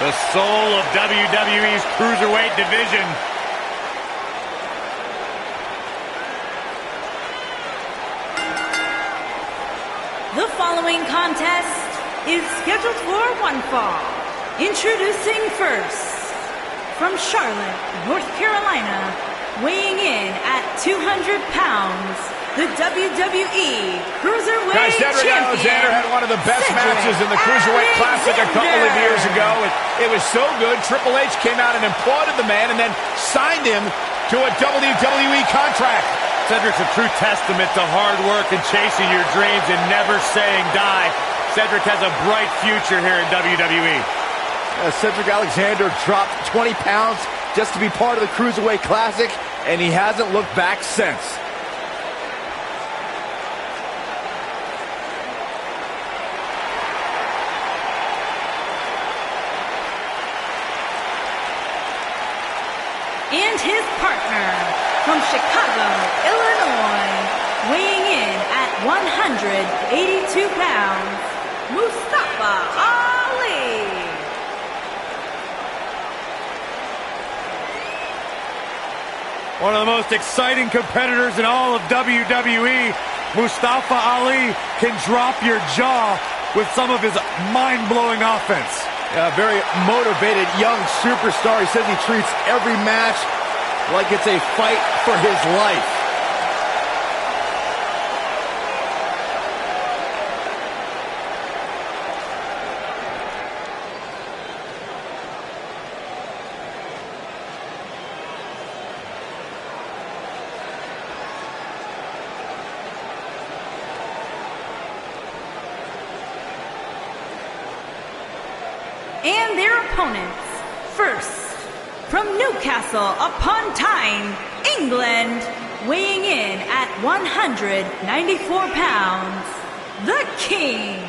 The soul of WWE's Cruiserweight division. The following contest is scheduled for one fall. Introducing first, from Charlotte, North Carolina, weighing in at 200 pounds, the WWE Cruiserweight Cedric Champion. Alexander had one of the best matches in the Cruiserweight Classic a couple of years ago. It was so good, Triple H came out and applauded the man and then signed him to a WWE contract. Cedric's a true testament to hard work and chasing your dreams and never saying die. Cedric has a bright future here in WWE. Cedric Alexander dropped 20 pounds just to be part of the Cruiserweight Classic, and he hasn't looked back since. And his partner, from Chicago, Illinois, weighing in at 182 pounds, Mustafa Ali. One of the most exciting competitors in all of WWE, Mustafa Ali can drop your jaw with some of his mind-blowing offense. A very motivated young superstar. He says he treats every match like it's a fight for his life. And their opponents, first, from Newcastle upon Tyne, England, weighing in at 194 pounds, the King.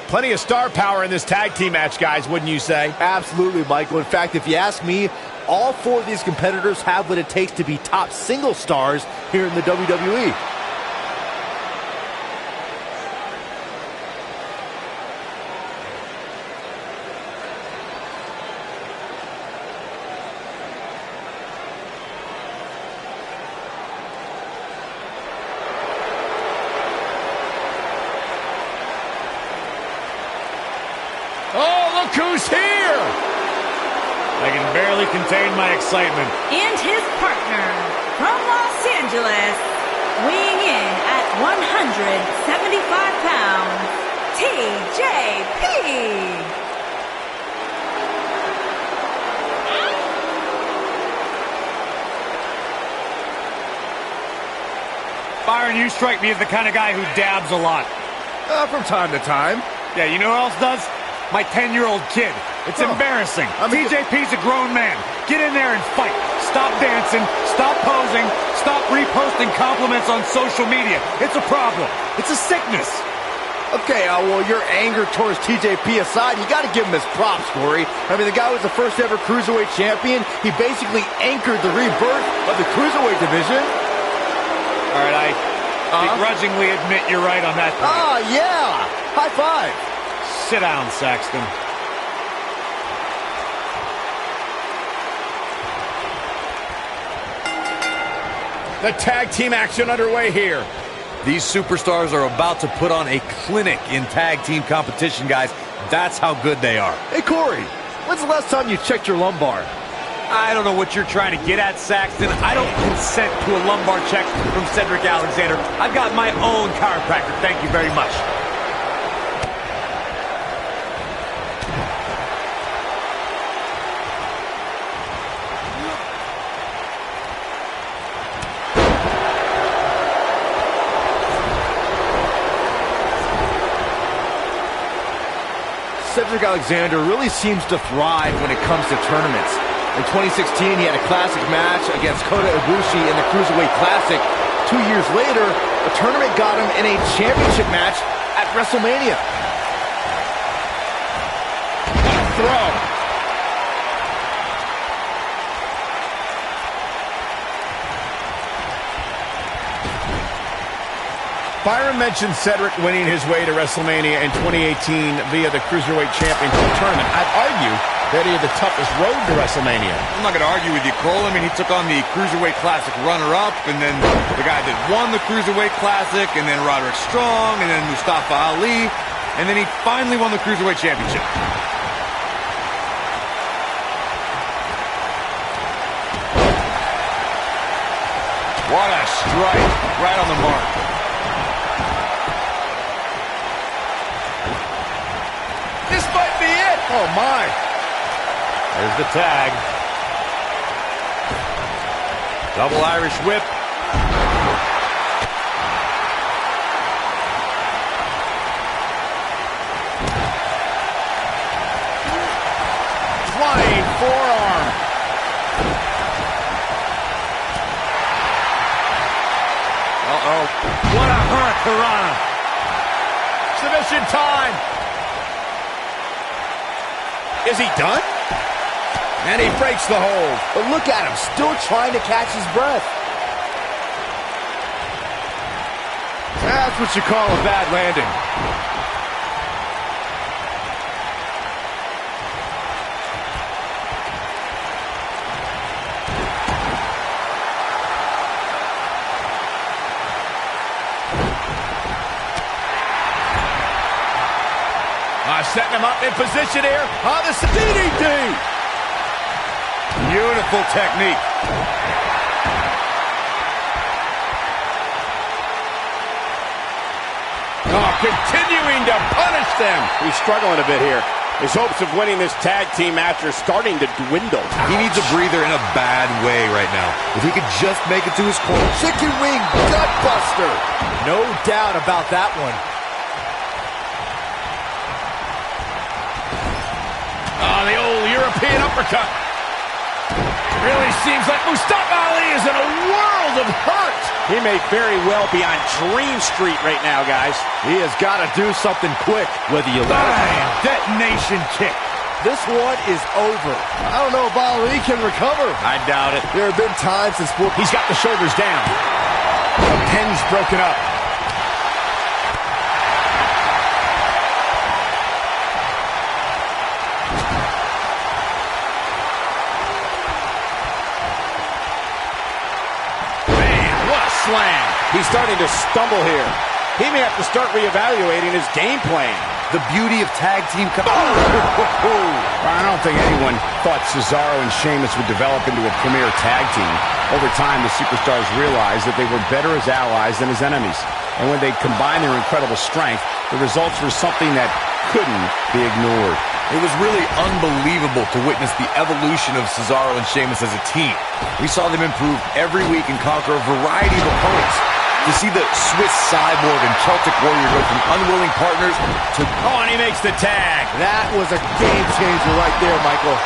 Plenty of star power in this tag team match, guys, wouldn't you say? Absolutely, Michael. In fact, if you ask me, all four of these competitors have what it takes to be top single stars here in the WWE. Who's here? I can barely contain my excitement. And his partner, from Los Angeles, weighing in at 175 pounds, TJP. Byron, you strike me as the kind of guy who dabs a lot. From time to time. Yeah, you know who else does? My 10-year-old kid. It's embarrassing. TJP's a grown man. Get in there and fight. Stop dancing. Stop posing. Stop reposting compliments on social media. It's a problem. It's a sickness. Okay, well, your anger towards TJP aside, you got to give him his props, Corey. I mean, the guy was the first ever Cruiserweight champion. He basically anchored the rebirth of the Cruiserweight division. All right, I begrudgingly admit you're right on that point. Oh, yeah. High five. Sit down, Saxton. The tag team action underway here. These superstars are about to put on a clinic in tag team competition, guys. That's how good they are. Hey, Corey, when's the last time you checked your lumbar? I don't know what you're trying to get at, Saxton. I don't consent to a lumbar check from Cedric Alexander. I've got my own chiropractor. Thank you very much. Cedric Alexander really seems to thrive when it comes to tournaments. In 2016, he had a classic match against Kota Ibushi in the Cruiserweight Classic. 2 years later, A tournament got him in a championship match at WrestleMania. Throw. Byron mentioned Cedric winning his way to WrestleMania in 2018 via the Cruiserweight Championship tournament. I'd argue that he had the toughest road to WrestleMania. I'm not going to argue with you, Cole. I mean, he took on the Cruiserweight Classic runner-up, and then the guy that won the Cruiserweight Classic, and then Roderick Strong, and then Mustafa Ali, and then he finally won the Cruiserweight Championship. What a strike. Right on the mark. This might be it. Oh, my. There's the tag. Double Irish whip. Flying forearm. Uh-oh. What a hurricanrana. Submission time. Is he done? And he breaks the hold. But look at him, still trying to catch his breath. That's what you call a bad landing. Setting him up in position here on the DDT. Beautiful technique. Oh, continuing to punish them. He's struggling a bit here. His hopes of winning this tag team match are starting to dwindle. He needs a breather in a bad way right now. If he could just make it to his corner. Chicken wing gut buster. No doubt about that one. Oh, the old European uppercut. Really seems like Mustafa Ali is in a world of hurt. He may very well be on Dream Street right now, guys. He has got to do something quick, whether you let him. Detonation kick. This one is over. I don't know if Ali can recover. I doubt it. There have been times since he's got the shoulders down. The pin's broken up. Slam. He's starting to stumble here. He may have to start reevaluating his game plan. The beauty of tag team. I don't think anyone thought Cesaro and Sheamus would develop into a premier tag team. Over time, the superstars realized that they were better as allies than as enemies. And when they combined their incredible strength, the results were something that couldn't be ignored. It was really unbelievable to witness the evolution of Cesaro and Sheamus as a team. We saw them improve every week and conquer a variety of opponents. To see the Swiss Cyborg and Celtic Warrior go from unwilling partners to... Oh, and he makes the tag. That was a game changer right there, Michael.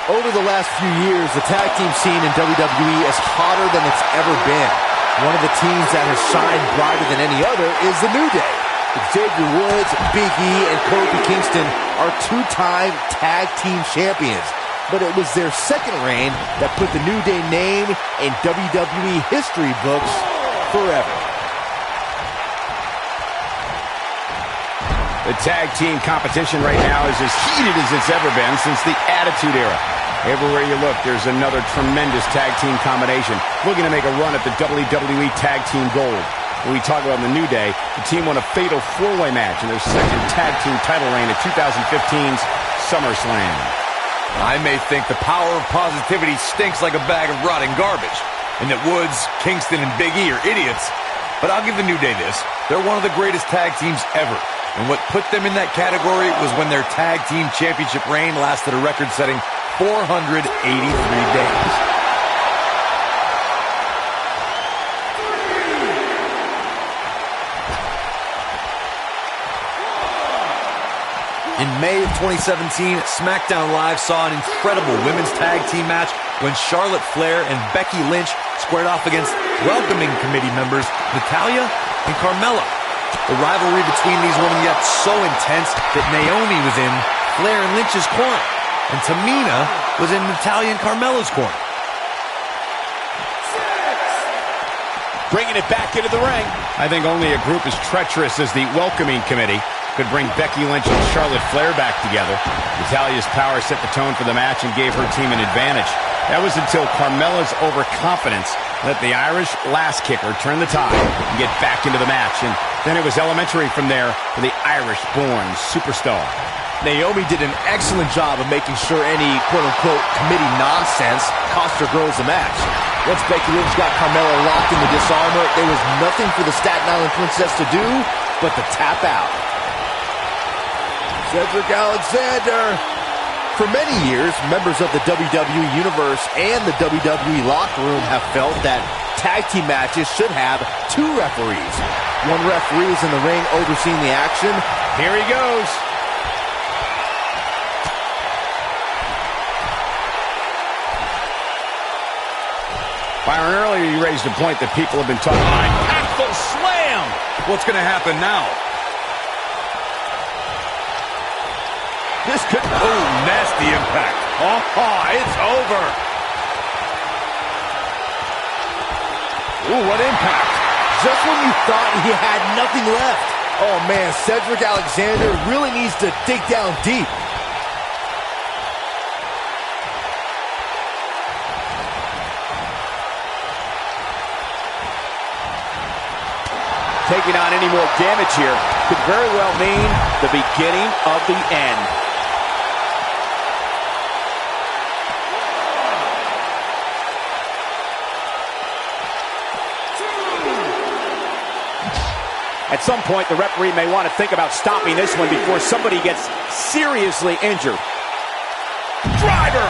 Over the last few years, the tag team scene in WWE is hotter than it's ever been. One of the teams that has shined brighter than any other is the New Day. Xavier Woods, Big E, and Kofi Kingston are two-time tag team champions. But it was their second reign that put the New Day name in WWE history books forever. The tag team competition right now is as heated as it's ever been since the Attitude Era. Everywhere you look, there's another tremendous tag team combination looking to make a run at the WWE Tag Team Gold. When we talk about the New Day, the team won a fatal four-way match in their second tag team title reign at 2015's SummerSlam. I may think the power of positivity stinks like a bag of rotting garbage, and that Woods, Kingston, and Big E are idiots, but I'll give the New Day this. They're one of the greatest tag teams ever. And what put them in that category was when their tag team championship reign lasted a record-setting 483 days. In May of 2017, SmackDown Live saw an incredible women's tag team match when Charlotte Flair and Becky Lynch squared off against welcoming committee members Natalya and Carmella. The rivalry between these women got so intense that Naomi was in Flair and Lynch's corner, and Tamina was in Natalya and Carmella's corner. Bringing it back into the ring. I think only a group as treacherous as the welcoming committee could bring Becky Lynch and Charlotte Flair back together. Natalya's power set the tone for the match and gave her team an advantage. That was until Carmella's overconfidence let the Irish last kicker turn the tide and get back into the match. And then it was elementary from there for the Irish-born superstar. Naomi did an excellent job of making sure any quote-unquote committee nonsense cost her girls the match. Once Becky Lynch got Carmella locked in the disarmor, there was nothing for the Staten Island Princess to do but to tap out. Cedric Alexander. For many years, members of the WWE Universe and the WWE locker room have felt that tag team matches should have two referees. One referee is in the ring overseeing the action. Here he goes. Byron, earlier you raised a point that people have been talking about. Impactful slam! What's going to happen now? This could... Oh, nasty impact. Oh, it's over. Ooh, what impact. Just when you thought he had nothing left. Oh, man, Cedric Alexander really needs to dig down deep. Taking on any more damage here could very well mean the beginning of the end. At some point, the referee may want to think about stopping this one before somebody gets seriously injured. Driver!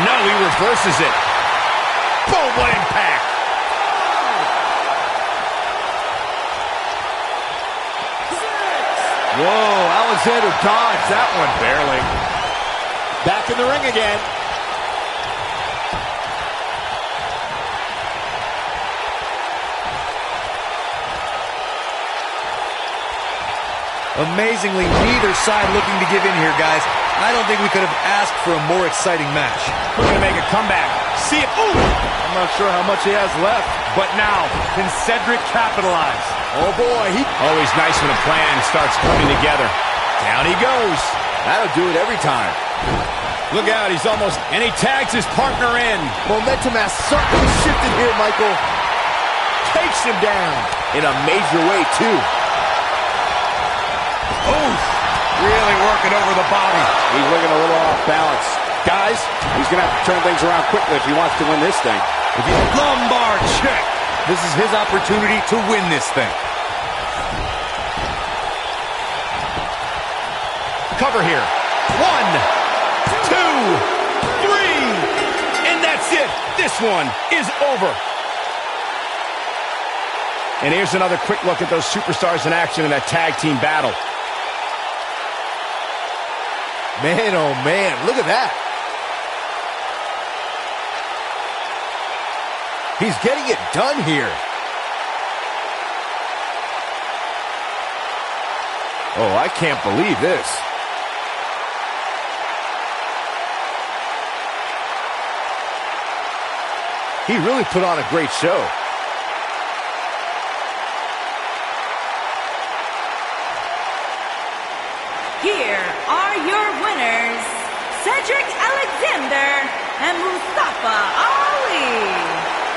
No, he reverses it. Boom, what impact! Whoa, Alexander dodged that one barely. Back in the ring again. Amazingly, neither side looking to give in here, guys. I don't think we could have asked for a more exciting match. We're going to make a comeback. See it. Ooh! I'm not sure how much he has left. But now, can Cedric capitalize? Oh, boy. Always nice when a plan starts coming together. Down he goes. That'll do it every time. Look out, he's almost... And he tags his partner in. Momentum has certainly shifted here, Michael. Takes him down. In a major way, too. Oof! Really working over the body. He's looking a little off balance. Guys, he's going to have to turn things around quickly if he wants to win this thing. If he's lumbar check, this is his opportunity to win this thing. Cover here. 1, 2, 3. And that's it. This one is over. And here's another quick look at those superstars in action in that tag team battle. Man, oh man, look at that. He's getting it done here. Oh, I can't believe this. He really put on a great show. Here are your winners, Cedric Alexander and Mustafa Ali.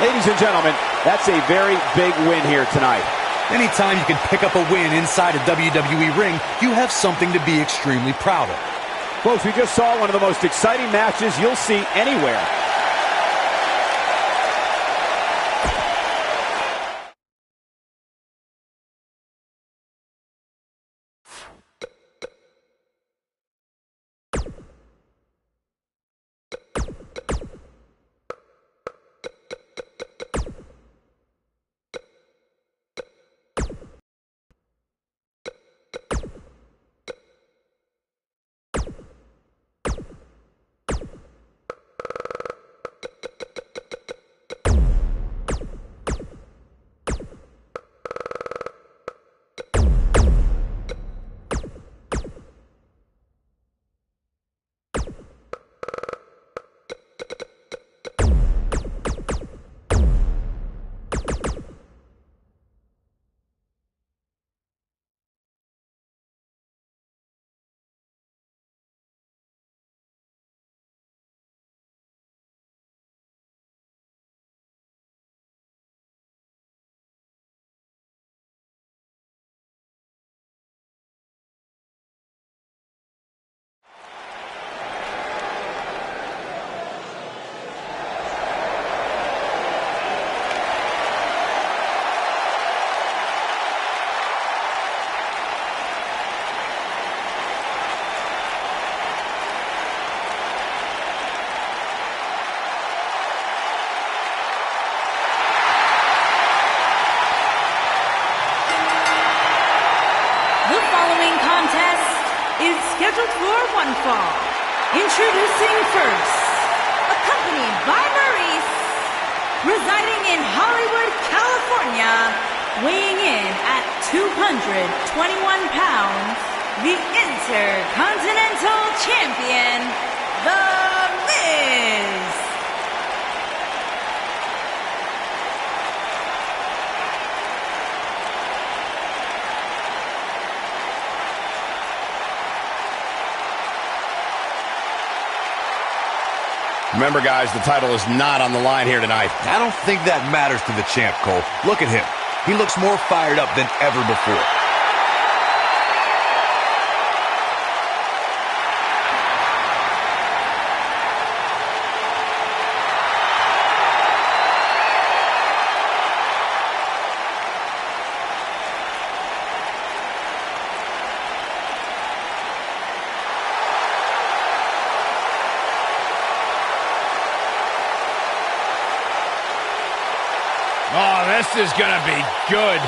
Ladies and gentlemen, that's a very big win here tonight. Anytime you can pick up a win inside a WWE ring, you have something to be extremely proud of. Folks, we just saw one of the most exciting matches you'll see anywhere. scheduled for one fall. Introducing first, accompanied by Maryse, residing in Hollywood, California, weighing in at 221 pounds, the Intercontinental Champion, The Miz. Remember, guys, the title is not on the line here tonight. I don't think that matters to the champ, Cole. Look at him. He looks more fired up than ever before. Oh, this is gonna be good.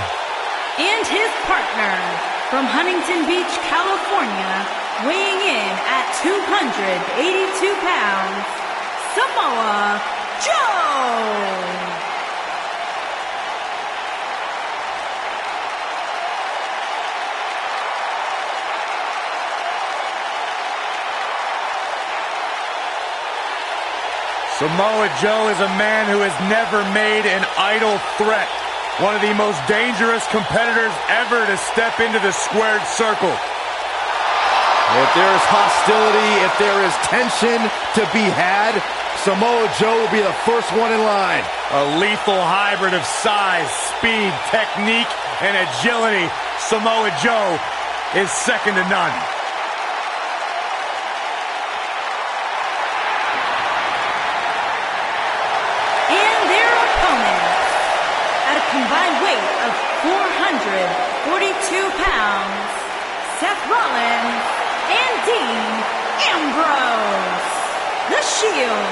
And his partner, from Huntington Beach, California, weighing in at 282 pounds, Samoa Joe. Samoa Joe is a man who has never made an idle threat. One of the most dangerous competitors ever to step into the squared circle. If there is hostility, if there is tension to be had, Samoa Joe will be the first one in line. A lethal hybrid of size, speed, technique, and agility. Samoa Joe is second to none. Combined weight of 442 pounds, Seth Rollins and Dean Ambrose, the Shield.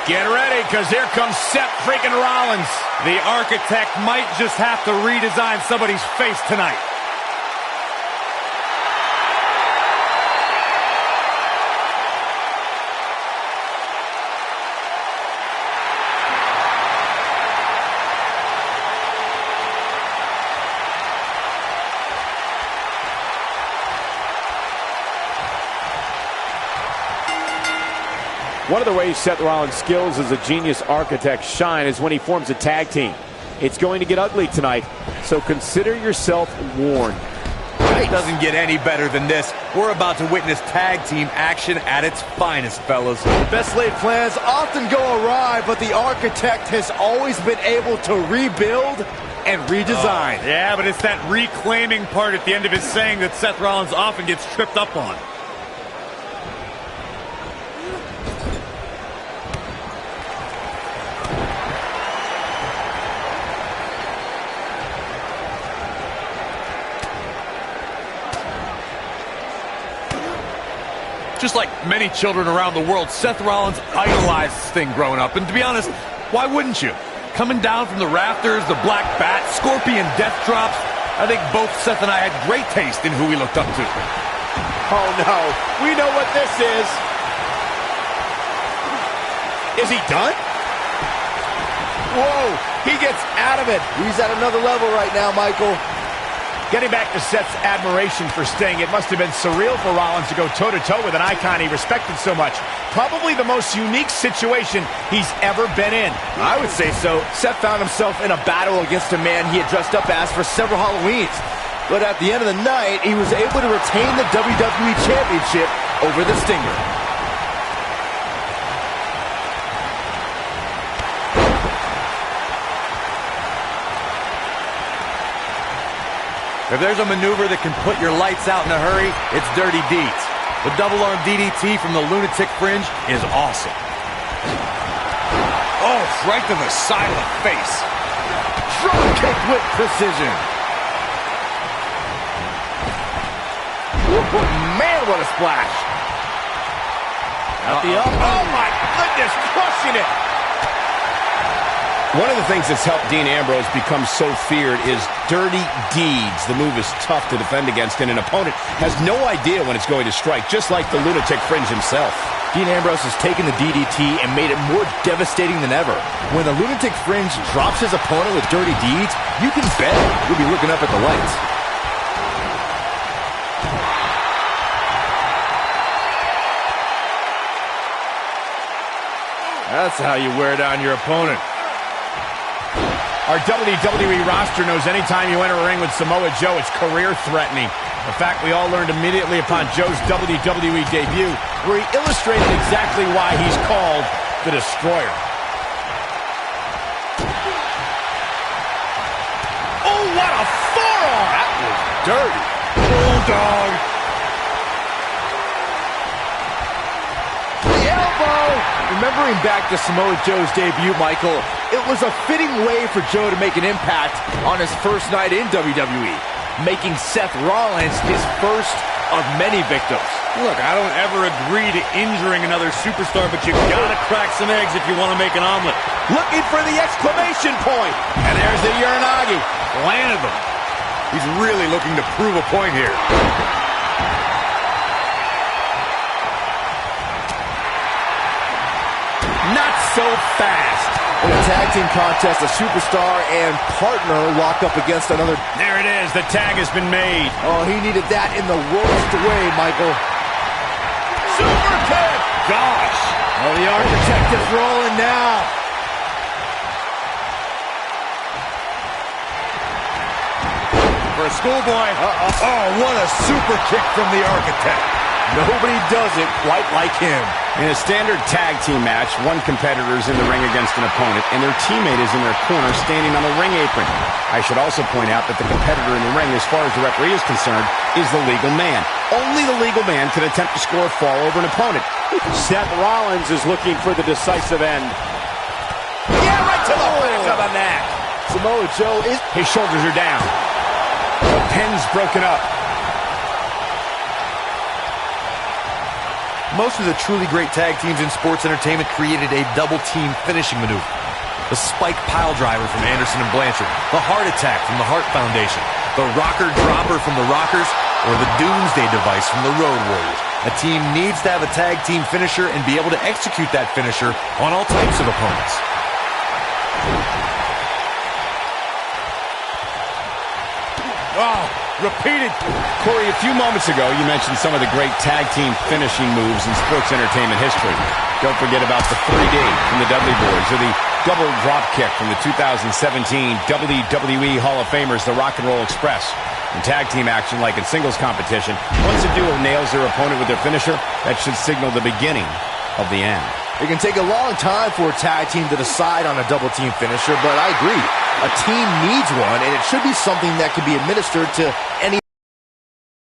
Get ready, because here comes Seth freaking Rollins. The architect might just have to redesign somebody's face tonight. One of the ways Seth Rollins' skills as a genius architect shine is when he forms a tag team. It's going to get ugly tonight, so consider yourself warned. It doesn't get any better than this. We're about to witness tag team action at its finest, fellas. Best laid plans often go awry, but the architect has always been able to rebuild and redesign. Yeah, but it's that reclaiming part at the end of his saying that Seth Rollins often gets tripped up on. Just like many children around the world, Seth Rollins idolized this thing growing up. And to be honest, why wouldn't you? Coming down from the rafters, the black bat, scorpion death drops. I think both Seth and I had great taste in who we looked up to. Oh, no. We know what this is. Is he done? Whoa. He gets out of it. He's at another level right now, Michael. Getting back to Seth's admiration for Sting, it must have been surreal for Rollins to go toe-to-toe with an icon he respected so much. Probably the most unique situation he's ever been in. I would say so. Seth found himself in a battle against a man he had dressed up as for several Halloweens. But at the end of the night, he was able to retain the WWE Championship over the Stinger. If there's a maneuver that can put your lights out in a hurry, it's Dirty Deeds. The double arm DDT from the lunatic fringe is awesome. Oh, right to the side of the face. Drop kick with precision. Ooh, man, what a splash. At the up. Oh, my goodness, crushing it. One of the things that's helped Dean Ambrose become so feared is dirty deeds. The move is tough to defend against, and an opponent has no idea when it's going to strike, just like the lunatic fringe himself. Dean Ambrose has taken the DDT and made it more devastating than ever. When the lunatic fringe drops his opponent with dirty deeds, you can bet you'll be looking up at the lights. That's how you wear down your opponent. Our WWE roster knows anytime you enter a ring with Samoa Joe, it's career-threatening. A fact we all learned immediately upon Joe's WWE debut, where he illustrated exactly why he's called the Destroyer. Oh, what a forearm! That was dirty. Bulldog. The elbow! Remembering back to Samoa Joe's debut, Michael, it was a fitting way for Joe to make an impact on his first night in WWE, making Seth Rollins his first of many victims. Look, I don't ever agree to injuring another superstar, but you gotta crack some eggs if you want to make an omelet. Looking for the exclamation point. And there's the Uranagi. Landed them. He's really looking to prove a point here. Not so fast. In a tag team contest, a superstar and partner lock up against another. There it is. The tag has been made. Oh, he needed that in the worst way, Michael. Super kick. Gosh. Oh, the architect is rolling now. For a schoolboy. Oh, what a super kick from the architect. Nobody does it quite like him. In a standard tag team match, one competitor is in the ring against an opponent, and their teammate is in their corner standing on the ring apron. I should also point out that the competitor in the ring, as far as the referee is concerned, is the legal man. Only the legal man can attempt to score a fall over an opponent. Seth Rollins is looking for the decisive end. Yeah, right to the back of the neck. Samoa Joe is... His shoulders are down. The pin's broken up. Most of the truly great tag teams in sports entertainment created a double-team finishing maneuver. The spike pile driver from Anderson and Blanchard, the heart attack from the Hart Foundation, the rocker dropper from the Rockers, or the Doomsday device from the Road Warriors. A team needs to have a tag team finisher and be able to execute that finisher on all types of opponents. Oh, repeated. Corey, a few moments ago, you mentioned some of the great tag team finishing moves in sports entertainment history. Don't forget about the 3D from the Dudley Boyz, or the double drop kick from the 2017 WWE Hall of Famers, the Rock and Roll Express. In tag team action, like in singles competition, once a duo nails their opponent with their finisher, that should signal the beginning of the end. It can take a long time for a tag team to decide on a double team finisher, but I agree. A team needs one, and it should be something that can be administered to any.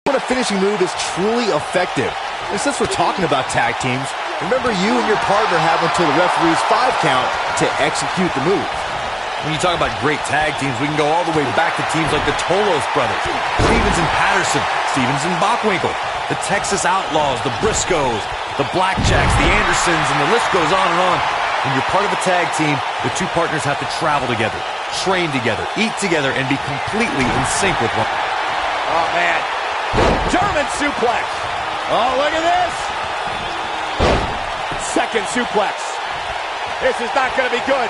When a finishing move is truly effective. And since we're talking about tag teams, remember you and your partner have until the referee's 5 count to execute the move. When you talk about great tag teams, we can go all the way back to teams like the Tolos brothers, Stevens and Patterson, Stevens and Bockwinkel, the Texas Outlaws, the Briscoes, the Blackjacks, the Andersons, and the list goes on and on. When you're part of a tag team, the two partners have to travel together, train together, eat together, and be completely in sync with one. Oh, man. German suplex. Oh, look at this. Second suplex. This is not going to be good.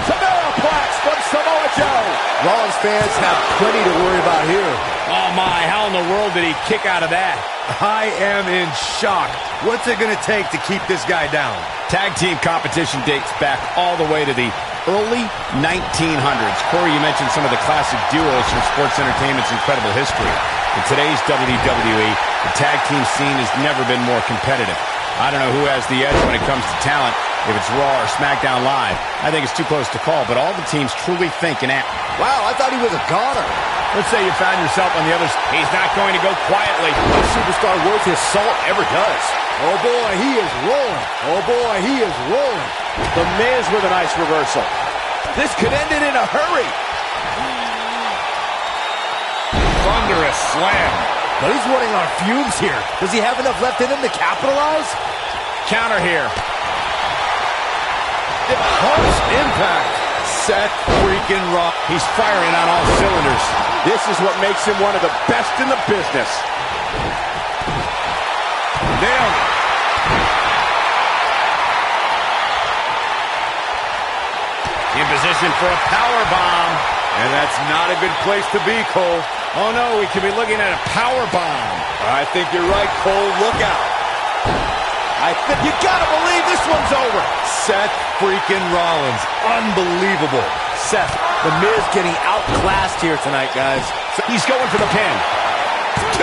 Samoaplex from Samoa Joe. Rollins fans have plenty to worry about here. Oh, my. How in the world did he kick out of that? I am in shock. What's it going to take to keep this guy down? Tag team competition dates back all the way to the early 1900s. Corey, you mentioned some of the classic duos from sports entertainment's incredible history. In today's WWE, the tag team scene has never been more competitive. I don't know who has the edge when it comes to talent, if it's Raw or SmackDown Live. I think it's too close to call, but all the teams truly think and act. Wow, I thought he was a goner. Let's say you found yourself on the other side. He's not going to go quietly. No superstar worth his salt ever does. Oh, boy, he is rolling. Oh, boy, he is rolling. The Miz with a nice reversal. This could end it in a hurry. Thunderous slam. But he's running on fumes here. Does he have enough left in him to capitalize? Counter here. It pumps Impact. Seth freaking Rock. He's firing on all cylinders. This is what makes him one of the best in the business. Nailed it. In position for a power bomb. And that's not a good place to be, Cole. Oh no, we could be looking at a power bomb. I think you're right, Cole. Look out. I think you gotta believe this one's over. Seth freaking Rollins. Unbelievable. Seth, the Miz getting outclassed here tonight, guys. He's going for the pin. 2!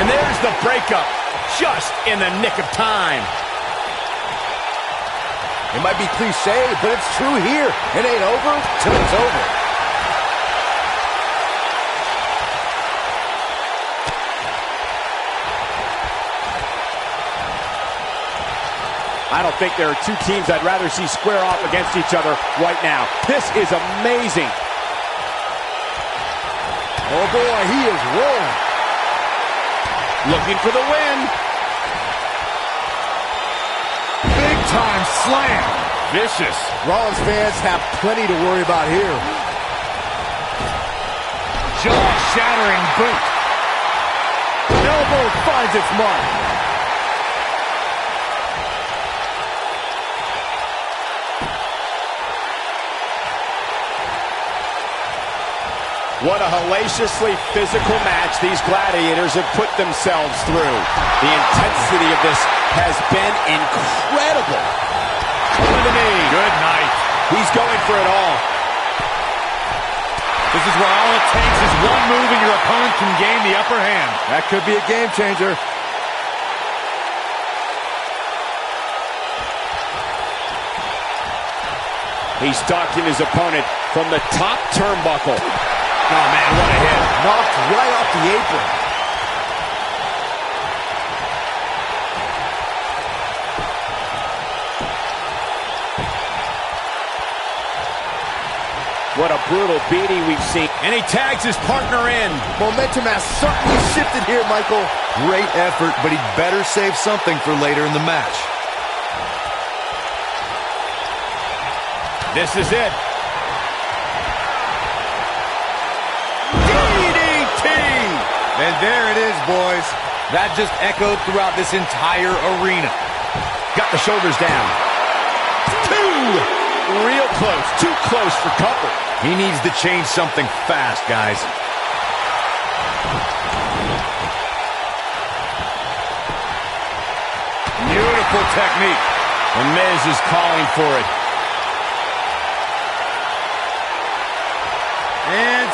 And there's the breakup. Just in the nick of time. It might be cliche, but it's true here. It ain't over till it's over. I don't think there are two teams I'd rather see square off against each other right now. This is amazing. Oh boy, he is rolling. Looking for the win. Big time slam. Vicious. Rollins fans have plenty to worry about here. Jaw-shattering boot. Elbow finds its mark. What a hellaciously physical match these gladiators have put themselves through. The intensity of this has been incredible. Coming to me. Good night. He's going for it all. This is where all it takes is one move and your opponent can gain the upper hand. That could be a game changer. He's stalking his opponent from the top turnbuckle. Oh, man, what a hit. Knocked right off the apron. What a brutal beating we've seen. And he tags his partner in. Momentum has certainly shifted here, Michael. Great effort, but he'd better save something for later in the match. This is it. And there it is, boys. That just echoed throughout this entire arena. Got the shoulders down. 2! Real close. Too close for comfort. He needs to change something fast, guys. Beautiful technique. The Miz is calling for it. And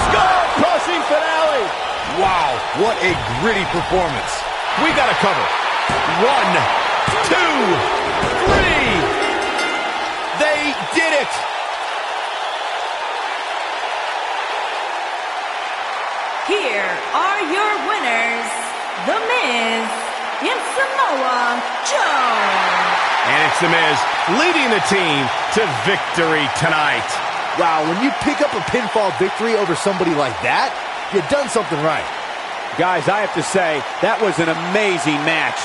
skull-crushing finale. Wow, what a gritty performance. We got to cover. 1, 2, 3. They did it. Here are your winners, The Miz and Samoa Joe. And it's The Miz leading the team to victory tonight. Wow, when you pick up a pinfall victory over somebody like that, you've done something right. Guys, I have to say, that was an amazing match.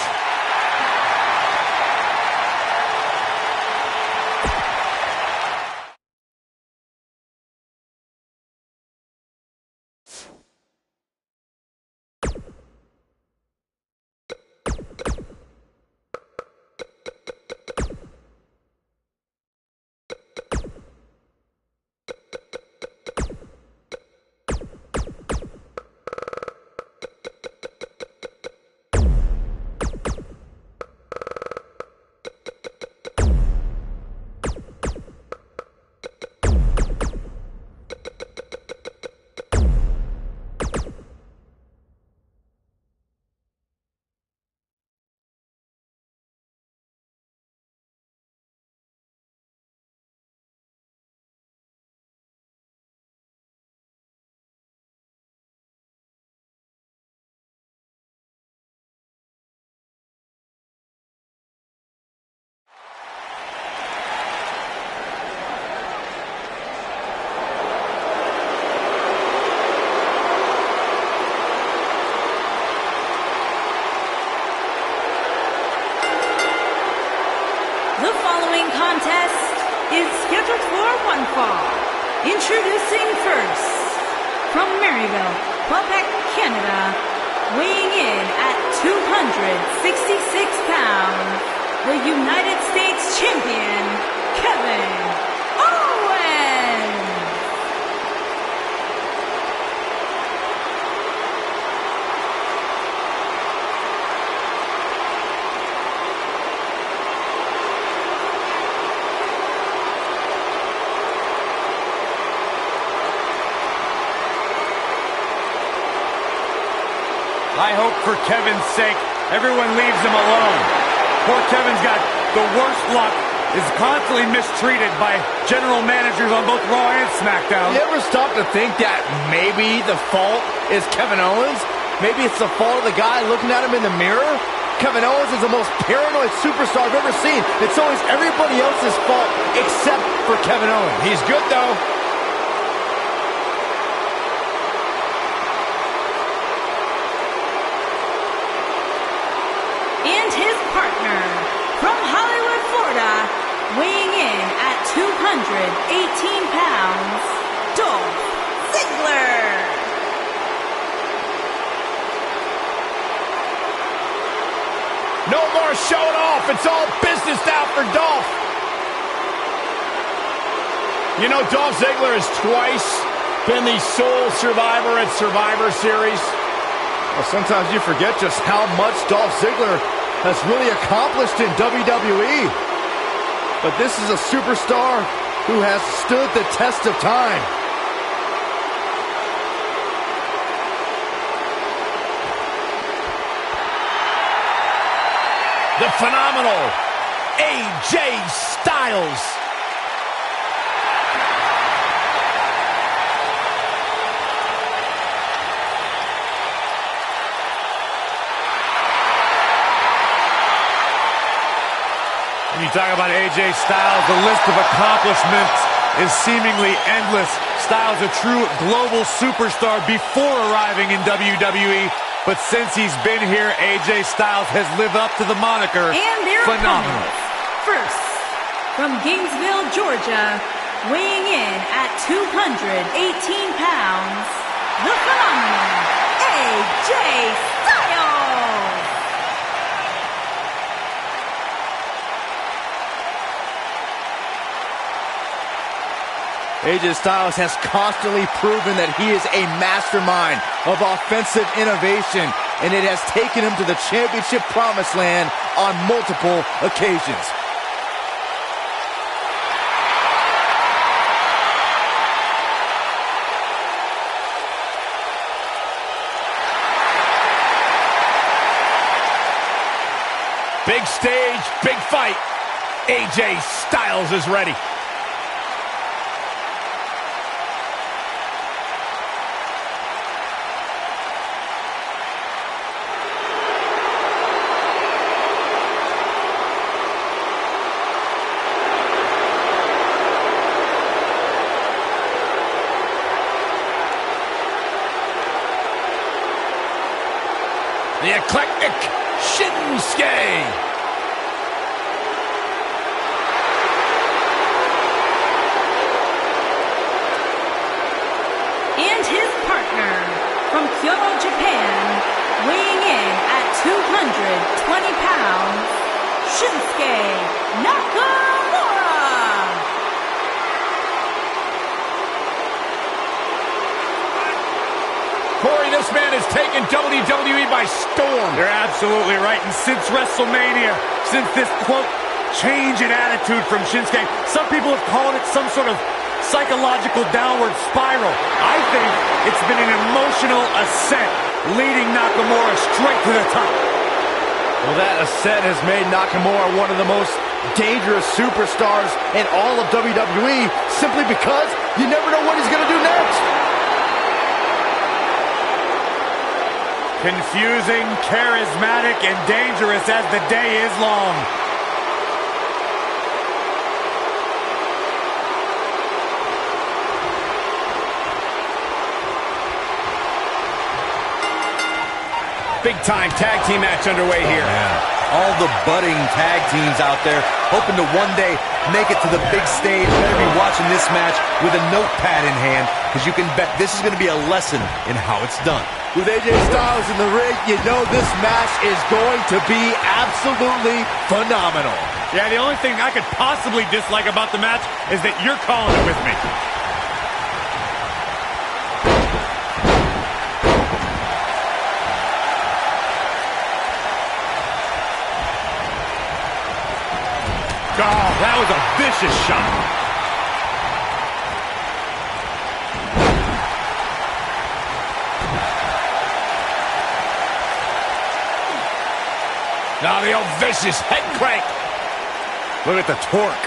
Introducing first, from Maryville, Quebec, Canada, weighing in at 266 pounds, the United States Champion, Kevin Owens! I hope for Kevin's sake, everyone leaves him alone. Poor Kevin's got the worst luck, is constantly mistreated by general managers on both Raw and SmackDown. You ever stop to think that maybe the fault is Kevin Owens? Maybe it's the fault of the guy looking at him in the mirror? Kevin Owens is the most paranoid superstar I've ever seen. It's always everybody else's fault except for Kevin Owens. He's good, though. And his partner, from Hollywood, Florida, weighing in at 218 pounds, Dolph Ziggler. No more showing off. It's all business now for Dolph. You know, Dolph Ziggler has twice been the sole survivor at Survivor Series. Well, sometimes you forget just how much Dolph Ziggler has really accomplished in WWE. But this is a superstar who has stood the test of time. The phenomenal AJ Styles. When you talk about AJ Styles, the list of accomplishments is seemingly endless. Styles a true global superstar before arriving in WWE, but since he's been here, AJ Styles has lived up to the moniker. And their phenomenal. opponents. First, from Gainesville, Georgia, weighing in at 218 pounds, the phenomenal AJ Styles! AJ Styles has constantly proven that he is a mastermind of offensive innovation, and it has taken him to the championship promised land on multiple occasions. Big stage, big fight. AJ Styles is ready. The eclectic Shinsuke. And his partner, from Kyoto, Japan, weighing in at 220 pounds, Shinsuke Nakamura. Corey, this man has taken WWE by storm. You're absolutely right. And since WrestleMania, since this, quote, change in attitude from Shinsuke, some people have called it some sort of psychological downward spiral. I think it's been an emotional ascent, leading Nakamura straight to the top. Well, that ascent has made Nakamura one of the most dangerous superstars in all of WWE, simply because you never know what he's going to do next. Confusing, charismatic, and dangerous as the day is long. Big time tag team match underway here. All the budding tag teams out there hoping to one day make it to the big stage better be watching this match with a notepad in hand, because you can bet this is going to be a lesson in how it's done. With AJ Styles in the ring, you know this match is going to be absolutely phenomenal. Yeah, the only thing I could possibly dislike about the match is that you're calling it with me. Oh, that was a vicious shot. Now the old vicious head crank. Look at the torque.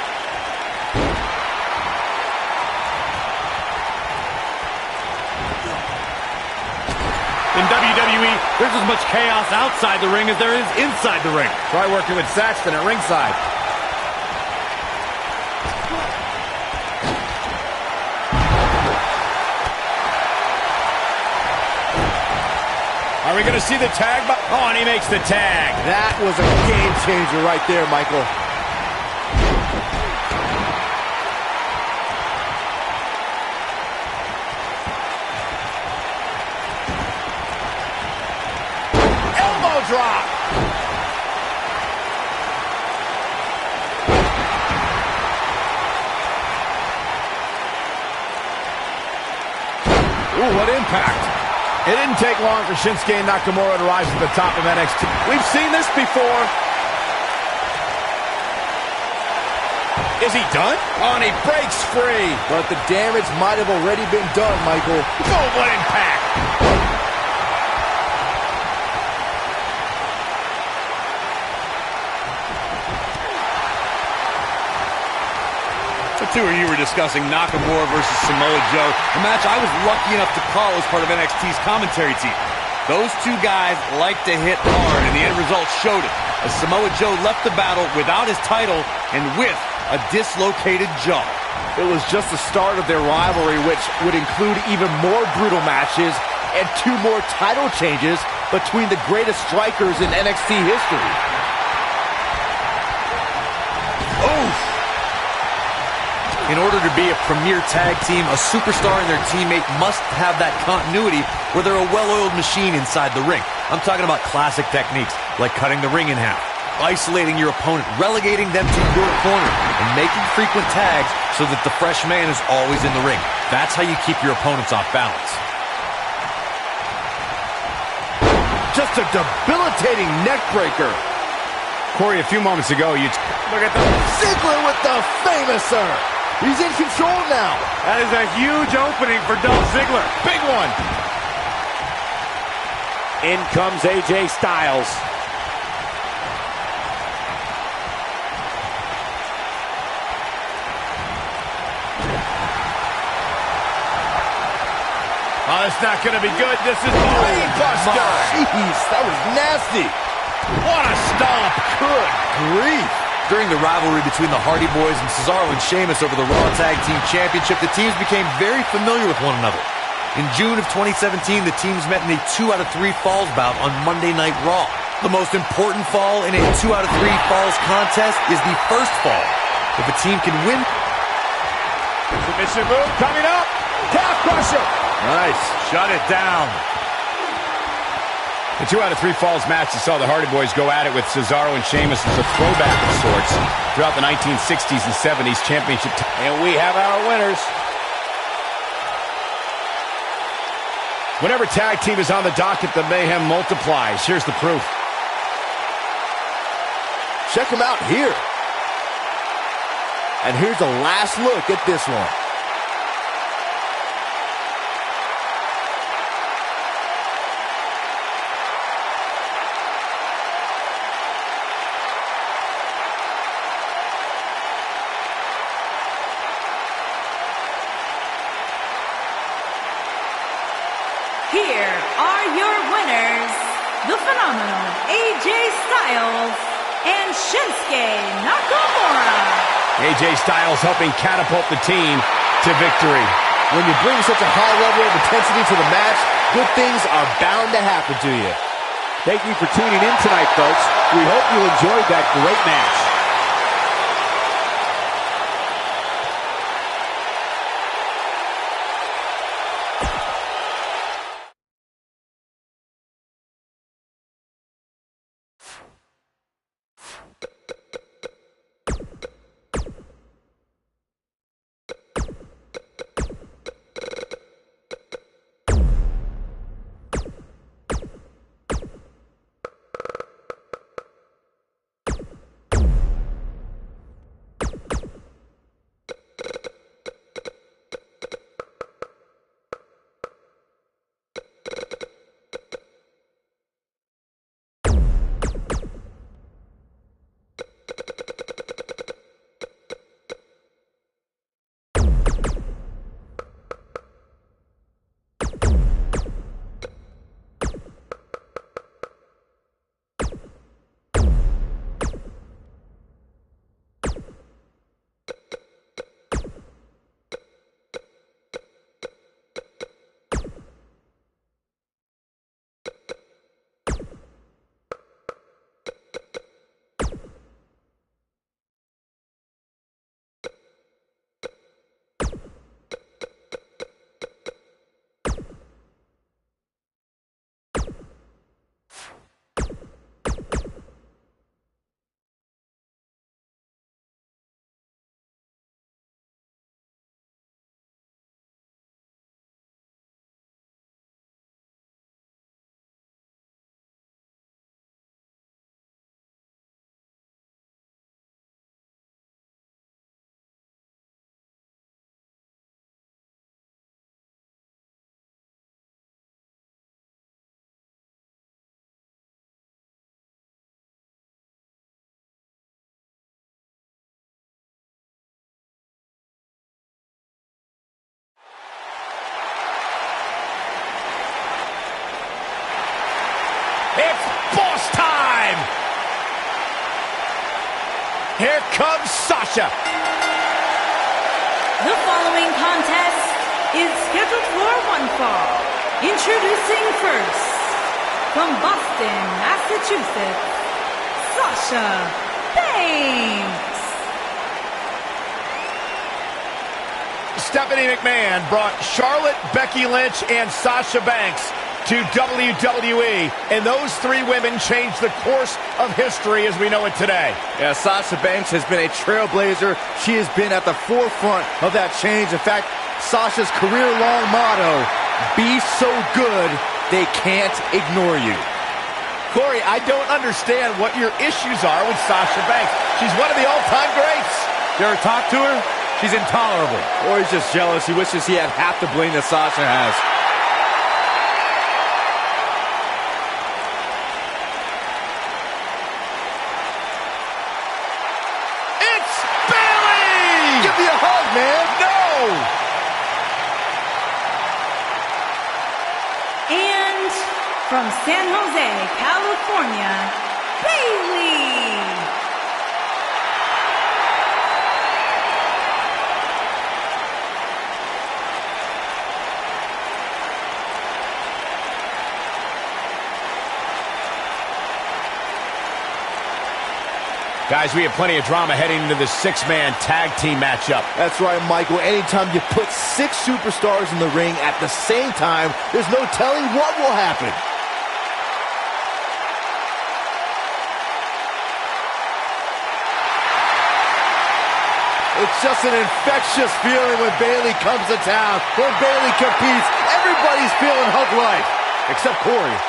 In WWE, there's as much chaos outside the ring as there is inside the ring. Try working with Saxton at ringside. Are we going to see the tag? Oh, and he makes the tag. That was a game changer right there, Michael. Elbow drop. Ooh, what impact. It didn't take long for Shinsuke and Nakamura to rise to the top of NXT. We've seen this before. Is he done? Oh, and he breaks free. But the damage might have already been done, Michael. Oh, what impact. The two of you were discussing Nakamura versus Samoa Joe, a match I was lucky enough to call as part of NXT's commentary team. Those two guys like to hit hard, and the end result showed it, as Samoa Joe left the battle without his title and with a dislocated jaw. It was just the start of their rivalry, which would include even more brutal matches and 2 more title changes between the greatest strikers in NXT history. In order to be a premier tag team, a superstar and their teammate must have that continuity where they're a well-oiled machine inside the ring. I'm talking about classic techniques like cutting the ring in half, isolating your opponent, relegating them to your corner, and making frequent tags so that the fresh man is always in the ring. That's how you keep your opponents off balance. Just a debilitating neck breaker. Corey, a few moments ago, look at the Ziggler with the famouser. He's in control now. That is a huge opening for Dolph Ziggler. big one. In comes AJ Styles. Oh, it's not going to be good. This is brainbuster. Jeez, that was nasty. What a stomp. Good grief. During the rivalry between the Hardy Boyz and Cesaro and Sheamus over the Raw Tag Team Championship, the teams became very familiar with one another. In June of 2017, the teams met in a 2 out of 3 falls bout on Monday Night Raw. The most important fall in a 2 out of 3 falls contest is the first fall. If a team can win... Submission move coming up. Calf crusher. Nice. Shut it down. The 2 out of 3 falls match that saw the Hardy Boyz go at it with Cesaro and Sheamus as a throwback of sorts throughout the 1960s and 70s championship. And we have our winners. Whenever tag team is on the docket, the mayhem multiplies. Here's the proof. Check him out here. And here's a last look at this one. Here are your winners, the phenomenal AJ Styles and Shinsuke Nakamura. AJ Styles helping catapult the team to victory. When you bring such a high level of intensity to the match, good things are bound to happen to you. Thank you for tuning in tonight, folks. We hope you enjoyed that great match. It's boss time! Here comes Sasha. The following contest is scheduled for one fall. Introducing first, from Boston, Massachusetts, Sasha Banks. Stephanie McMahon brought Charlotte, Becky Lynch, and Sasha Banks to WWE, and those three women changed the course of history as we know it today. Yeah, Sasha Banks has been a trailblazer. She has been at the forefront of that change. In fact, Sasha's career-long motto, be so good, they can't ignore you. Corey, I don't understand what your issues are with Sasha Banks. She's one of the all-time greats. You ever talk to her? She's intolerable. Or he's just jealous. He wishes he had half the bling that Sasha has. And from San Jose, California, Bayley. Guys, we have plenty of drama heading into this six-man tag team matchup. That's right, Michael. Anytime you put 6 superstars in the ring at the same time, there's no telling what will happen. It's just an infectious feeling when Bayley comes to town. When Bayley competes, everybody's feeling hug life, except Corey.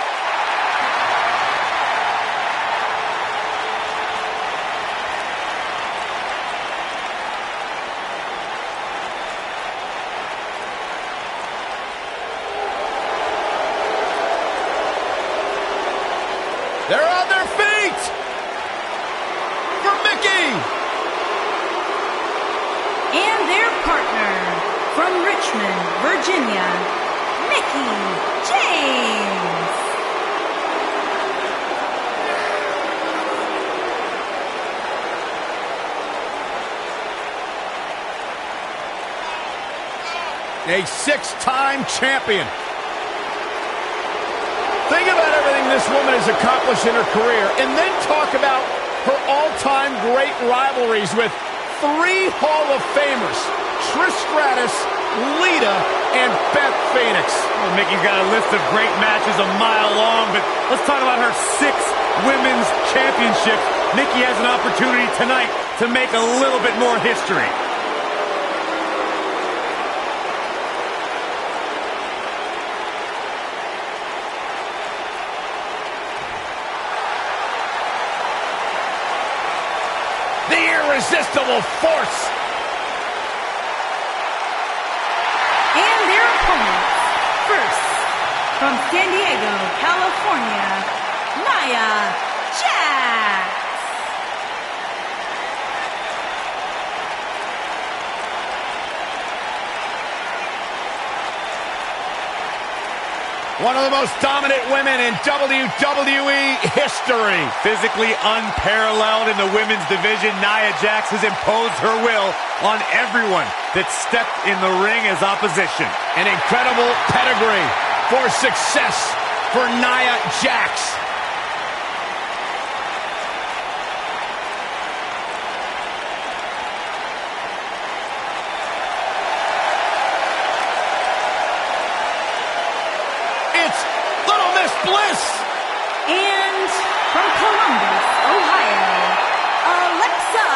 They're on their feet! For Mickie! And their partner, from Richmond, Virginia, Mickie James. A 6-time champion. Think about everything this woman has accomplished in her career, and then talk about her all-time great rivalries with 3 Hall of Famers, Trish Stratus, Lita, and Beth Phoenix. Well, Mickey's got a list of great matches a mile long, but let's talk about her 6 women's championships. Mickie has an opportunity tonight to make a little bit more history. The irresistible force. And their opponents. First, from San Diego, California, Nia Jax. One of the most dominant women in WWE history. Physically unparalleled in the women's division, Nia Jax has imposed her will on everyone that stepped in the ring as opposition. An incredible pedigree for success for Nia Jax. Bliss. And from Columbus, Ohio, Alexa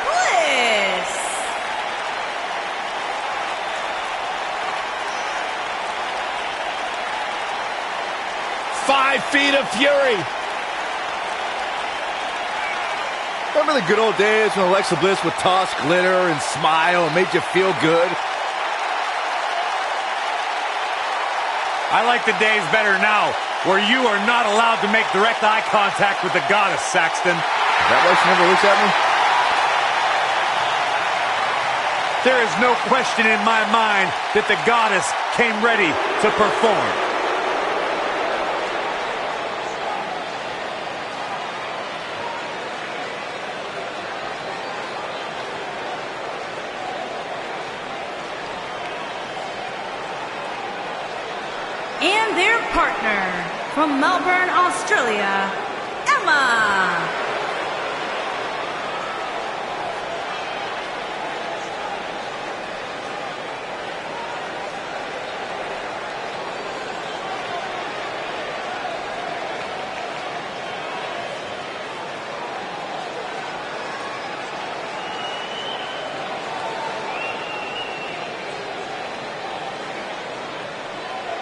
Bliss. Five feet of fury. Remember the good old days when Alexa Bliss would toss glitter and smile and made you feel good? I like the days better now, where you are not allowed to make direct eye contact with the goddess, Saxton. Is that why she never looks at me? There is no question in my mind that the goddess came ready to perform. And their partner, from Melbourne, Australia, Emma.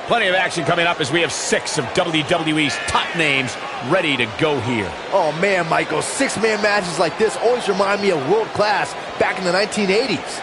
Plenty of action coming up as we have 6 of WWE's top names ready to go here. Oh man, Michael, 6-man matches like this always remind me of world class back in the 1980s.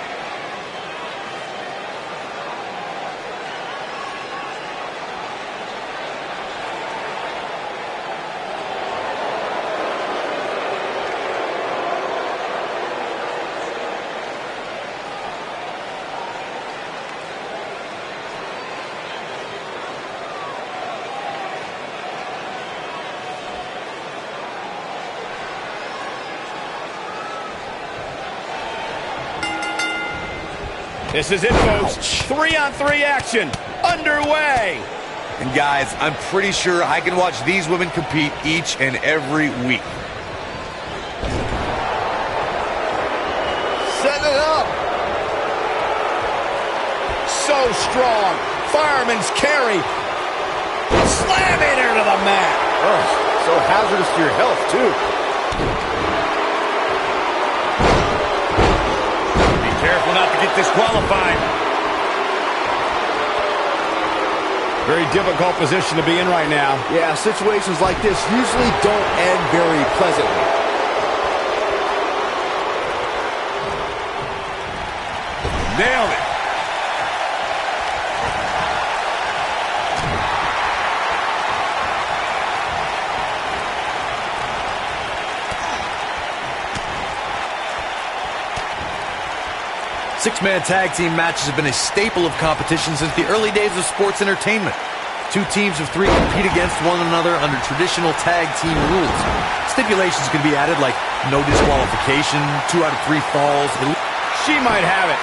This is it, folks. 3-on-3 action underway. And guys, I'm pretty sure I can watch these women compete each and every week. Set it up. So strong. Fireman's carry. Slamming her to the mat. Oh, so hazardous to your health, too. Careful not to get disqualified. Very difficult position to be in right now. Yeah, situations like this usually don't end very pleasantly. Nailed it. Six-man tag team matches have been a staple of competition since the early days of sports entertainment. 2 teams of 3 compete against one another under traditional tag team rules. Stipulations can be added like no disqualification, 2 out of 3 falls. She might have it.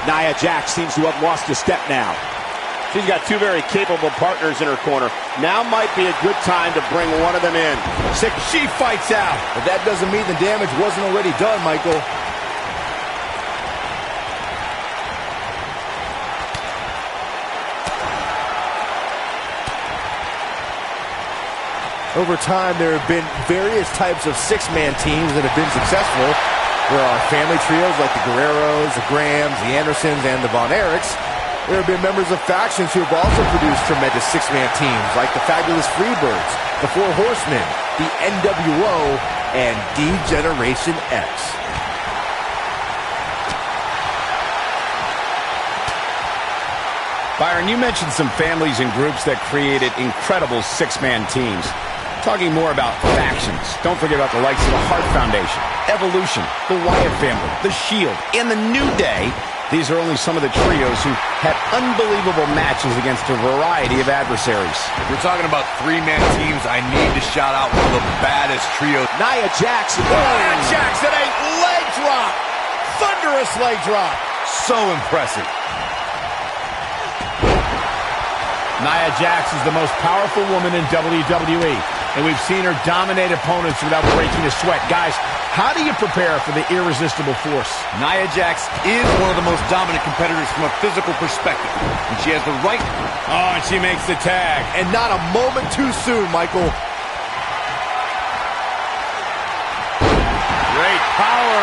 Nia Jax seems to have lost a step now. She's got two very capable partners in her corner. Now might be a good time to bring one of them in. She fights out. But that doesn't mean the damage wasn't already done, Michael. Over time, there have been various types of six-man teams that have been successful. There are family trios like the Guerreros, the Grahams, the Andersons, and the Von Erichs. There have been members of factions who have also produced tremendous six-man teams like the Fabulous Freebirds, the Four Horsemen, the NWO, and D-Generation X. Byron, you mentioned some families and groups that created incredible six-man teams. Talking more about factions, don't forget about the likes of the Hart Foundation, Evolution, the Wyatt family, the Shield, and the New Day. These are only some of the trios who had unbelievable matches against a variety of adversaries. If we're talking about three-man teams, I need to shout out one of the baddest trios. Nia Jax. Nia Jax, a leg drop. Thunderous leg drop. So impressive. Nia Jax is the most powerful woman in WWE, and we've seen her dominate opponents without breaking a sweat. Guys, how do you prepare for the irresistible force? Nia Jax is one of the most dominant competitors from a physical perspective, and she has the right. Oh, and she makes the tag. And not a moment too soon, Michael. Great power.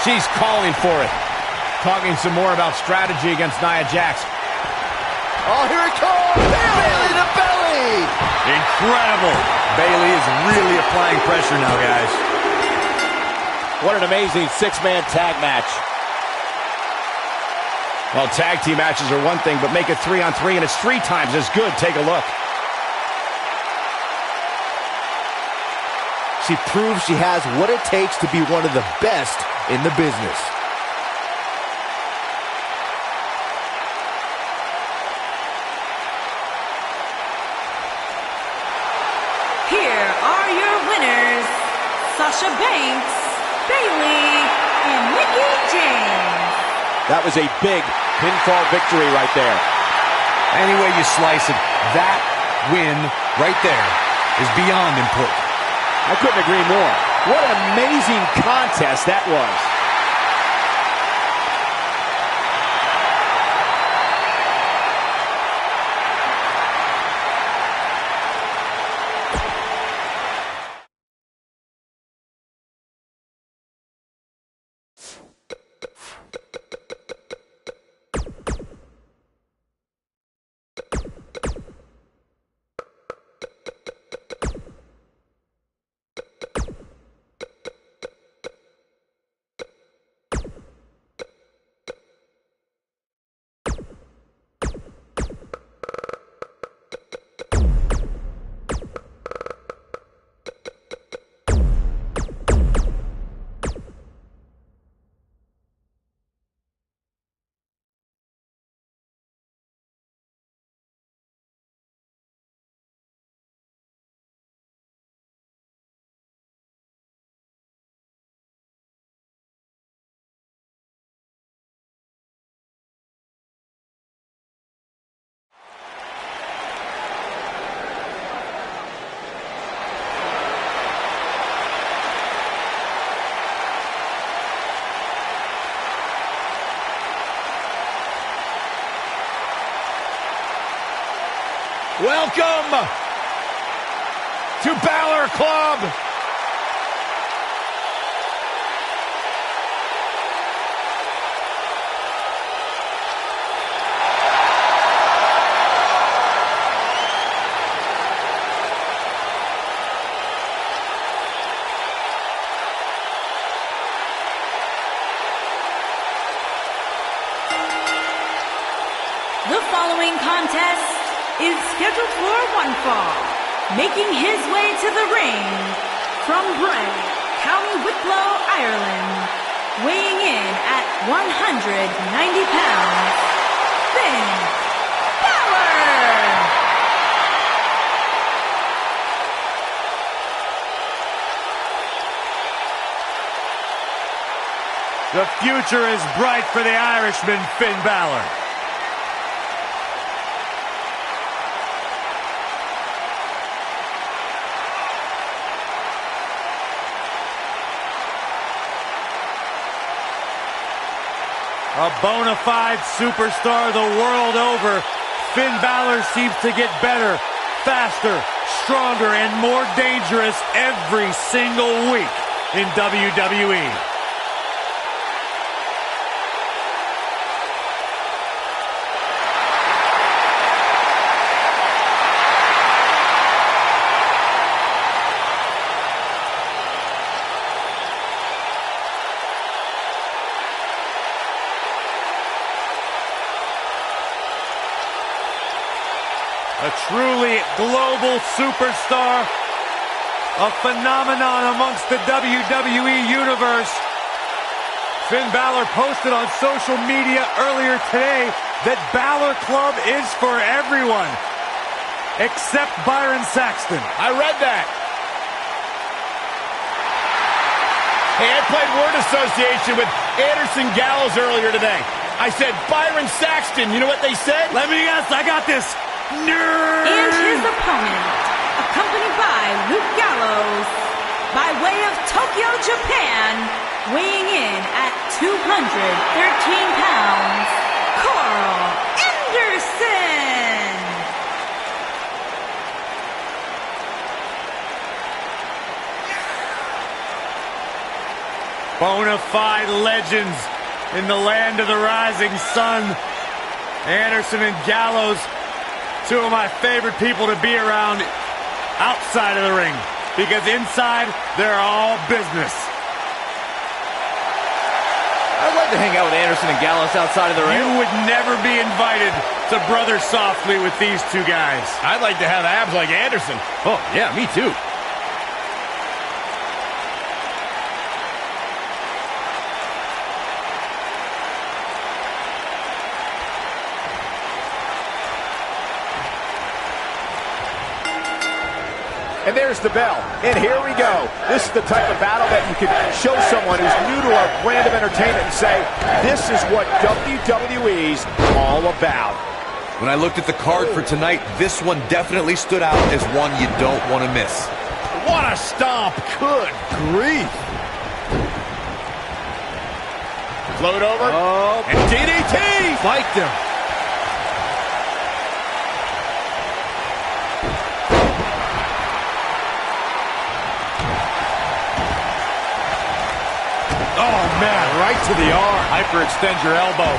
She's calling for it. Talking some more about strategy against Nia Jax. Oh, here it comes! Bayley to belly! Incredible! Bayley is really applying pressure now, guys. What an amazing six-man tag match. Well, tag team matches are one thing, but make it 3-on-3, and it's 3 times as good. Take a look. She proves she has what it takes to be one of the best in the business. Here are your winners, Sasha Banks, Bayley, and Mickie James. That was a big pinfall victory right there. Any way you slice it, that win right there is beyond important. I couldn't agree more. What an amazing contest that was. Welcome to Bálor Club. The following contest is scheduled for one fall. Making his way to the ring from Bray, County Wicklow, Ireland, weighing in at 190 pounds, Finn Bálor! The future is bright for the Irishman, Finn Bálor. A bona fide superstar the world over, Finn Balor seems to get better, faster, stronger, and more dangerous every single week in WWE. A truly global superstar, a phenomenon amongst the WWE Universe. Finn Balor posted on social media earlier today that Balor Club is for everyone, except Byron Saxton. I read that. Hey, I played word association with Anderson Gallows earlier today. I said, Byron Saxton. You know what they said? Let me guess, I got this. Nerd! And his opponent, accompanied by Luke Gallows, by way of Tokyo, Japan, weighing in at 213 pounds, Karl Anderson! Bona fide legends in the land of the rising sun. Anderson and Gallows, two of my favorite people to be around outside of the ring, because inside, they're all business. I'd like to hang out with Anderson and Gallows outside of the ring. You would never be invited to Brother Softly with these two guys. I'd like to have abs like Anderson. Oh, yeah, me too. And there's the bell. And here we go. This is the type of battle that you can show someone who's new to our brand of entertainment and say, this is what WWE's all about. When I looked at the card for tonight, this one definitely stood out as one you don't want to miss. What a stomp. Good grief. Float over. Oh, and DDT. spiked him. Oh, man, right to the arm. Hyperextend your elbow.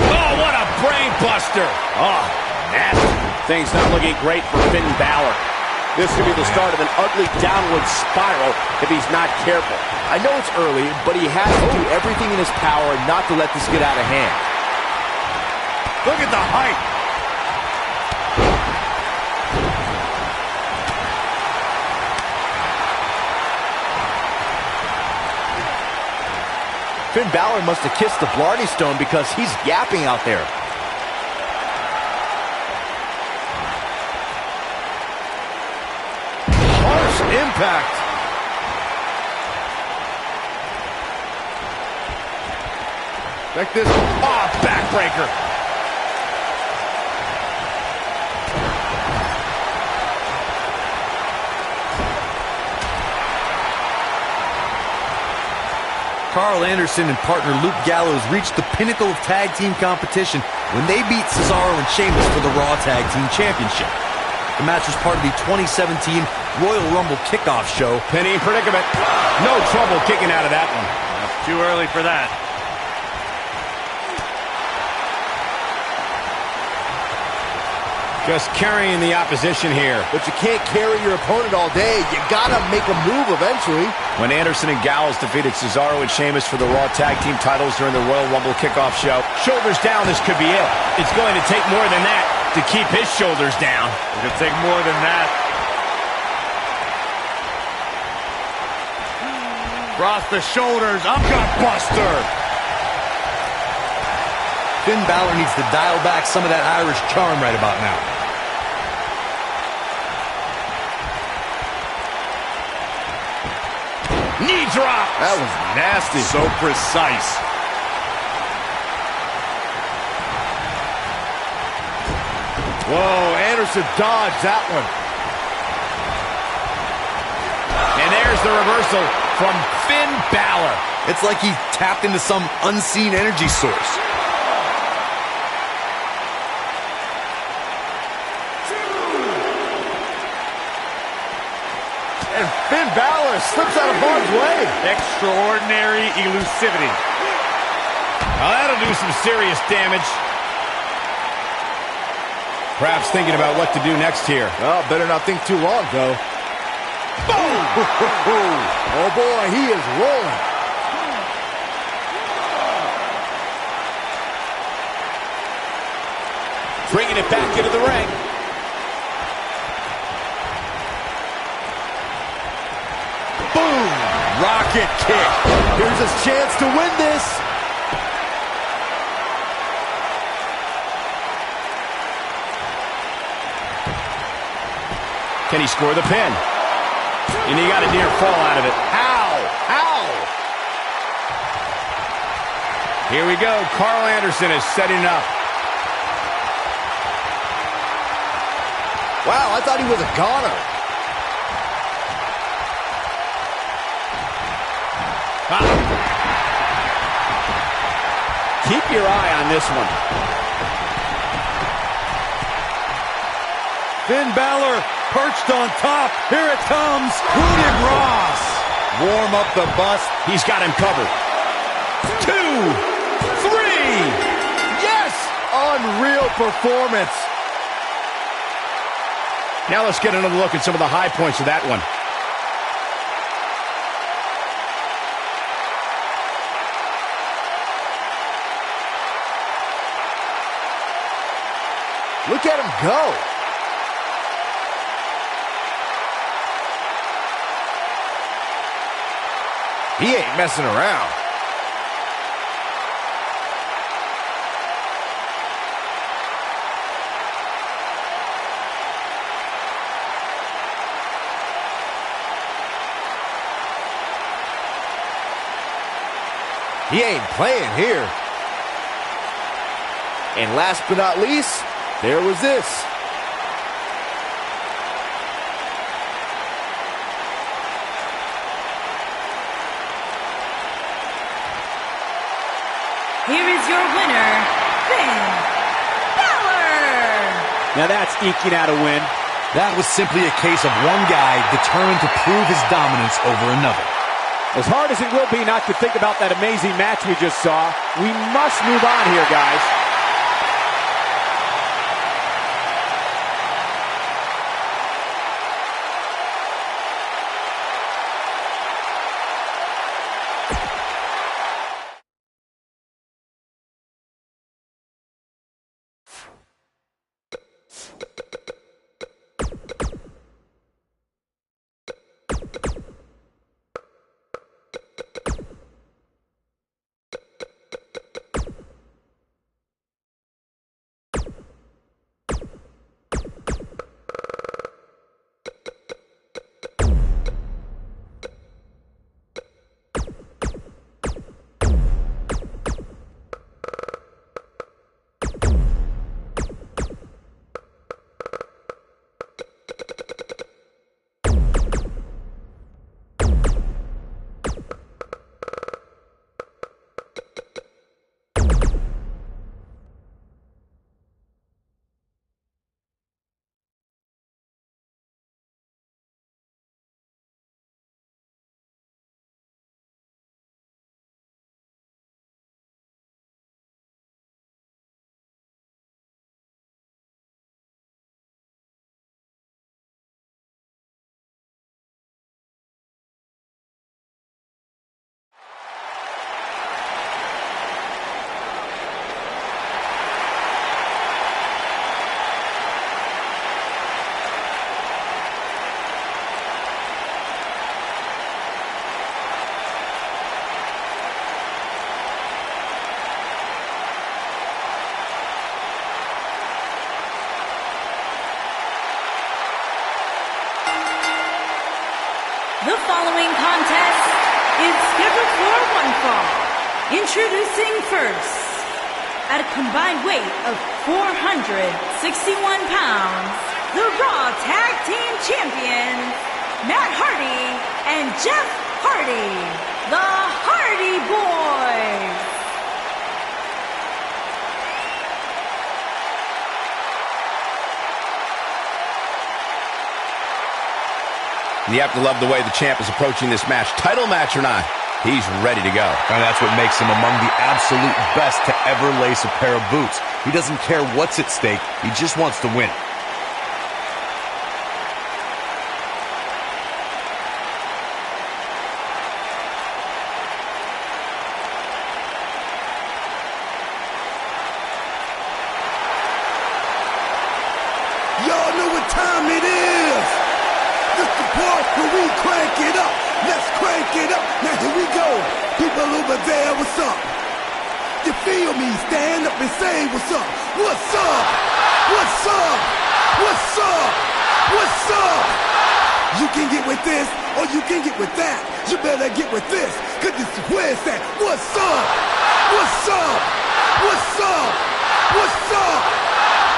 Oh, what a brain buster. Oh, nasty. Things not looking great for Finn Balor. This could be the start of an ugly downward spiral if he's not careful. I know it's early, but he has to do everything in his power not to let this get out of hand. Look at the height. Finn Balor must have kissed the Blarney Stone because he's yapping out there. Harsh impact. Like this. Oh, backbreaker. Karl Anderson and partner Luke Gallows reached the pinnacle of tag team competition when they beat Cesaro and Sheamus for the Raw Tag Team Championship. The match was part of the 2017 Royal Rumble kickoff show. Penny in predicament. No trouble kicking out of that one. Too early for that. Just carrying the opposition here. But you can't carry your opponent all day. You gotta make a move eventually. When Anderson and Gallows defeated Cesaro and Sheamus for the Raw Tag Team titles during the Royal Rumble kickoff show, shoulders down, this could be it. It's going to take more than that to keep his shoulders down. It could take more than that. Across the shoulders, I'm gonna buster. Finn Balor needs to dial back some of that Irish charm right about now. Knee drop. That was nasty. So precise. Whoa, Anderson dodged that one. And there's the reversal from Finn Bálor. It's like he tapped into some unseen energy source. And Finn Bálor slips out of harm's way. Extraordinary elusivity. Well, that'll do some serious damage. Perhaps thinking about what to do next here. Well, better not think too long, though. Boom! Oh, boy, he is rolling. Bringing it back into the ring. Boom! Rocket kick. Here's his chance to win this. Can he score the pin? And he got a near fall out of it. How? How? Here we go. Karl Anderson is setting up. Wow, I thought he was a goner. Keep your eye on this one. Finn Bálor perched on top. Here it comes. Coup de grace. Warm up the bus. He's got him covered. 2, 3. Yes! Unreal performance. Now let's get another look at some of the high points of that one. Look at him go. He ain't messing around. He ain't playing here. And last but not least, there was this. Here is your winner, Finn Bálor. Now that's eking out a win. That was simply a case of one guy determined to prove his dominance over another. As hard as it will be not to think about that amazing match we just saw, we must move on here, guys. The following contest is scheduled for one fall. Introducing first, at a combined weight of 461 pounds, the Raw Tag Team Champions, Matt Hardy and Jeff Hardy, the Hardy Boyz. You have to love the way the champ is approaching this match. Title match or not, he's ready to go. And that's what makes him among the absolute best to ever lace a pair of boots. He doesn't care what's at stake. He just wants to win. Y'all know what time it is. This the part where we crank it up. Let's crank it up. Now here we go. People over there, what's up? You feel me? Stand up and say what's up. What's up? What's up? What's up? What's up? You can get with this or you can get with that. You better get with this, cause this is where it's at. What's up? What's up? What's up? What's up?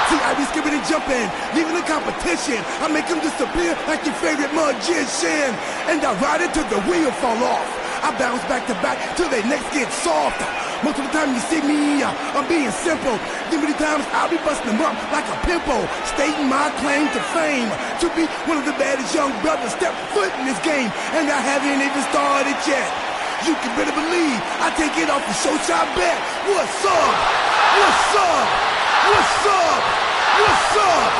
See, I be skipping and jumping, leaving the competition. I make them disappear like your favorite magician. And I ride it till the wheel fall off. I bounce back to back till their necks get soft. Most of the time you see me, I'm being simple. Many times I'll be busting them up like a pimple, stating my claim to fame, to be one of the baddest young brothers step foot in this game. And I haven't even started yet. You can better believe I take it off the show shop bet. What's up? What's up? What's up? What's up?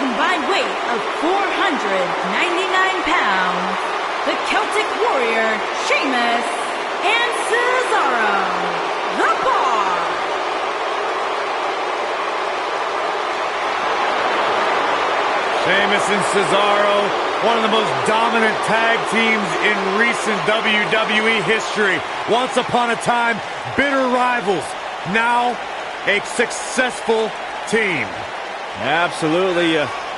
Combined weight of 499 pounds, the Celtic Warrior, Sheamus, and Cesaro, the Bar. Sheamus and Cesaro, one of the most dominant tag teams in recent WWE history. Once upon a time, bitter rivals, now a successful team. Absolutely.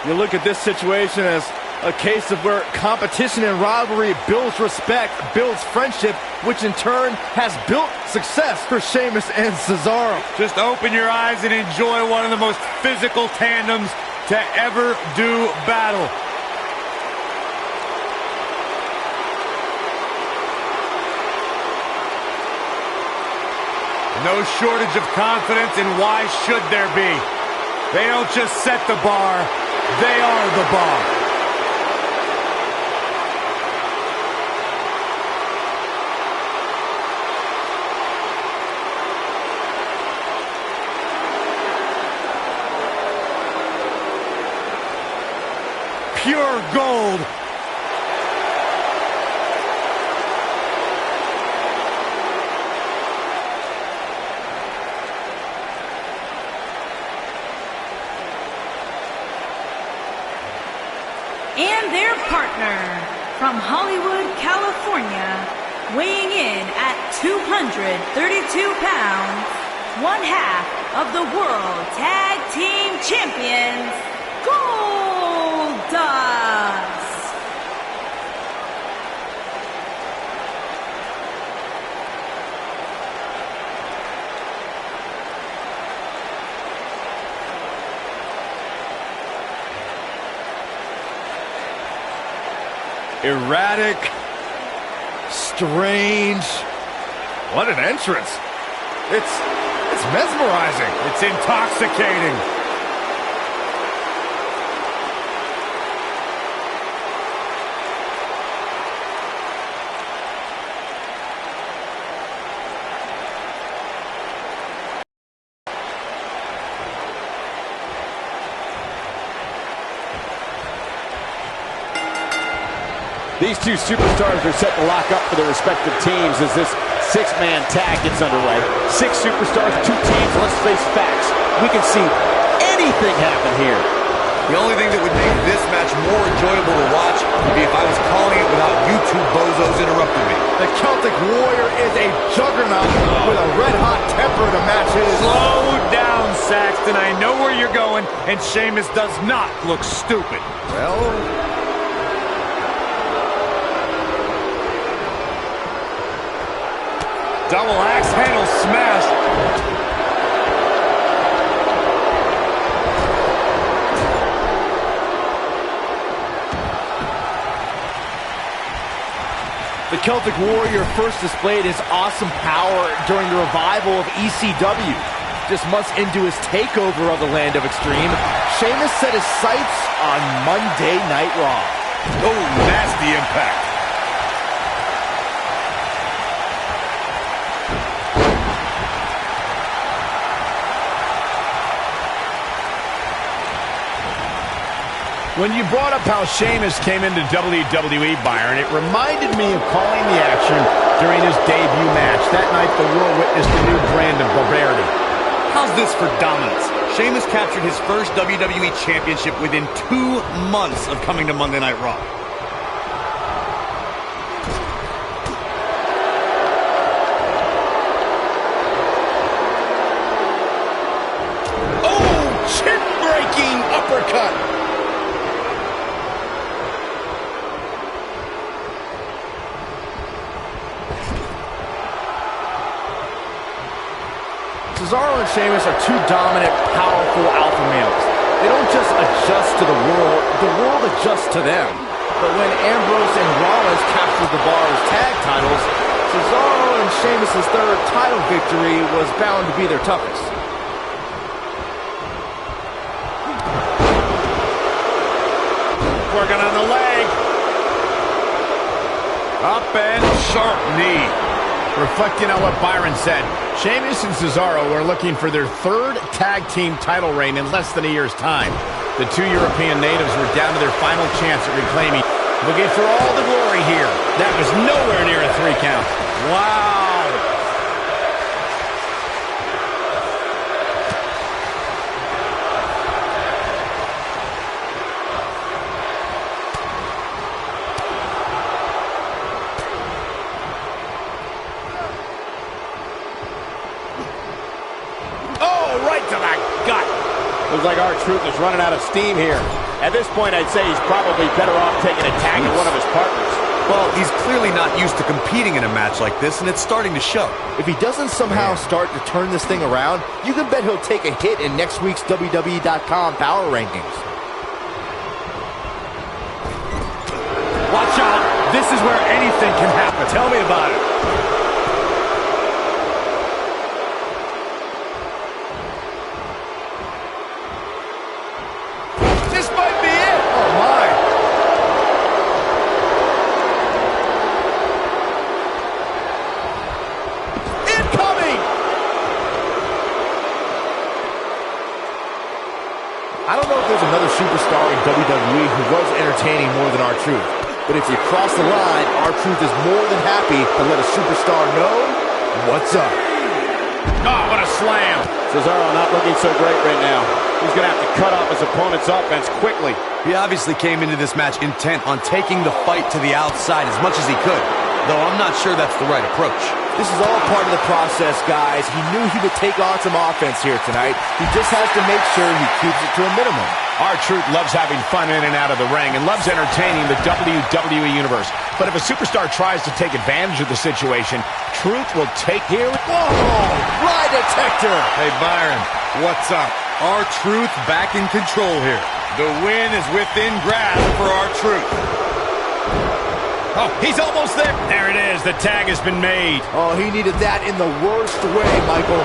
You look at this situation as a case of where competition and rivalry builds respect, builds friendship, which in turn has built success for Sheamus and Cesaro. Just open your eyes and enjoy one of the most physical tandems to ever do battle. No shortage of confidence, and why should there be? They don't just set the bar, they are the bar. Pure gold. And their partner from Hollywood, California, weighing in at 232 pounds, one half of the World Tag Team Champions, Goldust. Erratic, strange. What an entrance. It's mesmerizing. It's intoxicating. These two superstars are set to lock up for their respective teams as this six-man tag gets underway. Six superstars, two teams. Let's face facts. We can see anything happen here. The only thing that would make this match more enjoyable to watch would be if I was calling it without you two bozos interrupting me. The Celtic Warrior is a juggernaut with a red-hot temper to match his. Slow down, Saxton. I know where you're going, and Sheamus does not look stupid. Well, double axe handle smash. the Celtic Warrior first displayed his awesome power during the revival of ECW. Just months into his takeover of the Land of Extreme, Sheamus set his sights on Monday Night Raw. Oh, nasty impact. When you brought up how Sheamus came into WWE, Byron, it reminded me of calling the action during his debut match. That night, the world witnessed a new brand of barbarity. How's this for dominance? Sheamus captured his first WWE Championship within 2 months of coming to Monday Night Raw. Oh, chin-breaking uppercut. Cesaro and Sheamus are two dominant, powerful alpha males. They don't just adjust to the world adjusts to them. But when Ambrose and Rollins captured the Bálor's tag titles, Cesaro and Sheamus' third title victory was bound to be their toughest. Working on the leg. Up and sharp knee. Reflecting on what Byron said, Sheamus and Cesaro are looking for their third tag team title reign in less than a year's time. The two European natives were down to their final chance at reclaiming, looking for all the glory here. That was nowhere near a 3 count. Wow. Looks like R-Truth is running out of steam here. At this point, I'd say he's probably better off taking a tag at one of his partners. Well, he's clearly not used to competing in a match like this, and it's starting to show. If he doesn't somehow start to turn this thing around, you can bet he'll take a hit in next week's WWE.com power rankings. Watch out. This is where anything can happen. Tell me about it. I don't know if there's another superstar in WWE who was entertaining more than R-Truth. But if you cross the line, R-Truth is more than happy to let a superstar know what's up. Oh, what a slam. Cesaro not looking so great right now. He's going to have to cut off his opponent's offense quickly. He obviously came into this match intent on taking the fight to the outside as much as he could, though I'm not sure that's the right approach. This is all part of the process, guys. He knew he would take on some offense here tonight. He just has to make sure he keeps it to a minimum. R-Truth loves having fun in and out of the ring and loves entertaining the WWE Universe. But if a superstar tries to take advantage of the situation, Truth will take here. Whoa! Lie detector! Hey, Byron, what's up? R-Truth back in control here. The win is within grasp for R-Truth. Oh, he's almost there. There it is. The tag has been made. Oh, he needed that in the worst way, Michael.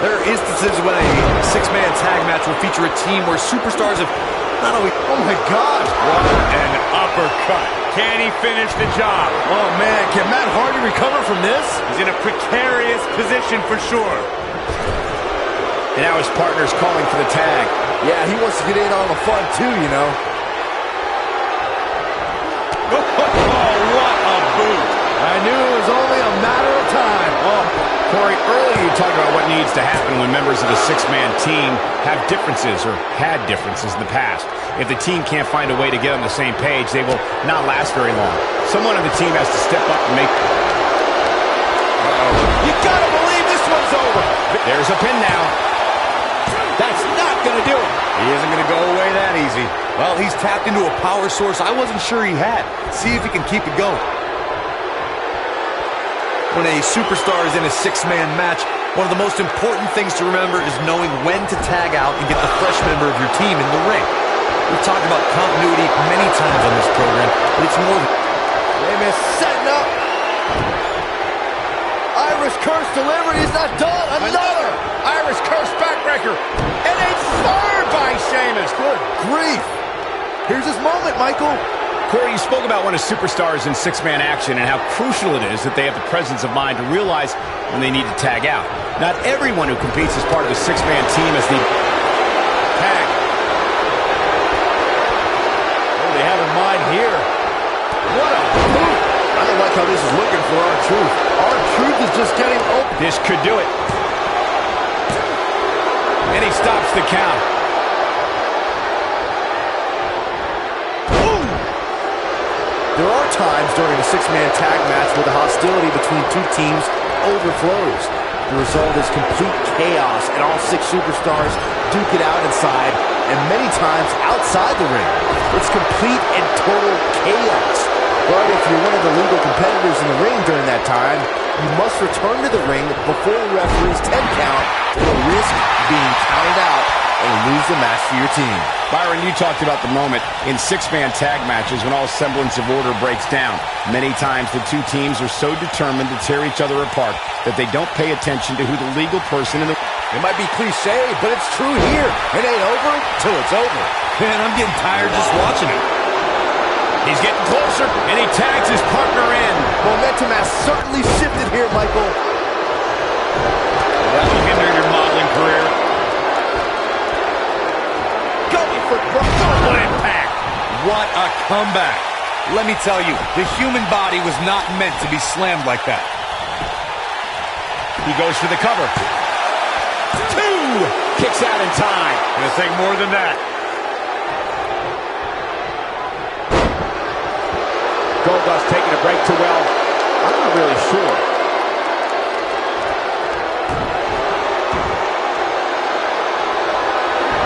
There are instances when a six-man tag match will feature a team where superstars have not always... Oh, my God. What an uppercut. Can he finish the job? Oh, man. Can Matt Hardy recover from this? He's in a precarious position for sure. And now his partner's calling for the tag. Yeah, he wants to get in on the fun, too, you know. Corey, earlier you talked about what needs to happen when members of a six-man team have differences or had differences in the past. If the team can't find a way to get on the same page, they will not last very long. Someone on the team has to step up and make... You gotta believe this one's over. There's a pin now. That's not gonna do it. He isn't going to go away that easy. Well, he's tapped into a power source I wasn't sure he had. See if he can keep it going. When a superstar is in a six-man match, one of the most important things to remember is knowing when to tag out and get the fresh member of your team in the ring. We've talked about continuity many times on this program, but it's more than... Sheamus setting up. Irish curse delivery is not done. Another Irish curse backbreaker. And a third by Sheamus. Good grief. Here's his moment, Michael. Corey, you spoke about when a superstar is in six-man action and how crucial it is that they have the presence of mind to realize when they need to tag out. Not everyone who competes as part of a six-man team is the tag. What do they have in mind here? What a move. I don't like how this is looking for R-Truth. R-Truth is just getting open. This could do it. And he stops the count. There are times during a six-man tag match where the hostility between two teams overflows. The result is complete chaos, and all six superstars duke it out inside, and many times outside the ring. It's complete and total chaos. But if you're one of the legal competitors in the ring during that time, you must return to the ring before the referee's 10 count or risk being counted out and lose the match for your team. Byron, you talked about the moment in six-man tag matches when all semblance of order breaks down. Many times the two teams are so determined to tear each other apart that they don't pay attention to who the legal person in the... It might be cliche, but it's true here. It ain't over till it's over. Man, I'm getting tired just watching it. He's getting closer, and he tags his partner in. Momentum has certainly shifted here, Michael. That will hinder your modeling career. Going for double impact. What a comeback. Let me tell you, the human body was not meant to be slammed like that. He goes for the cover. Two! Kicks out in time. Gonna take more than that. Goldust taking a break too well. I'm not really sure.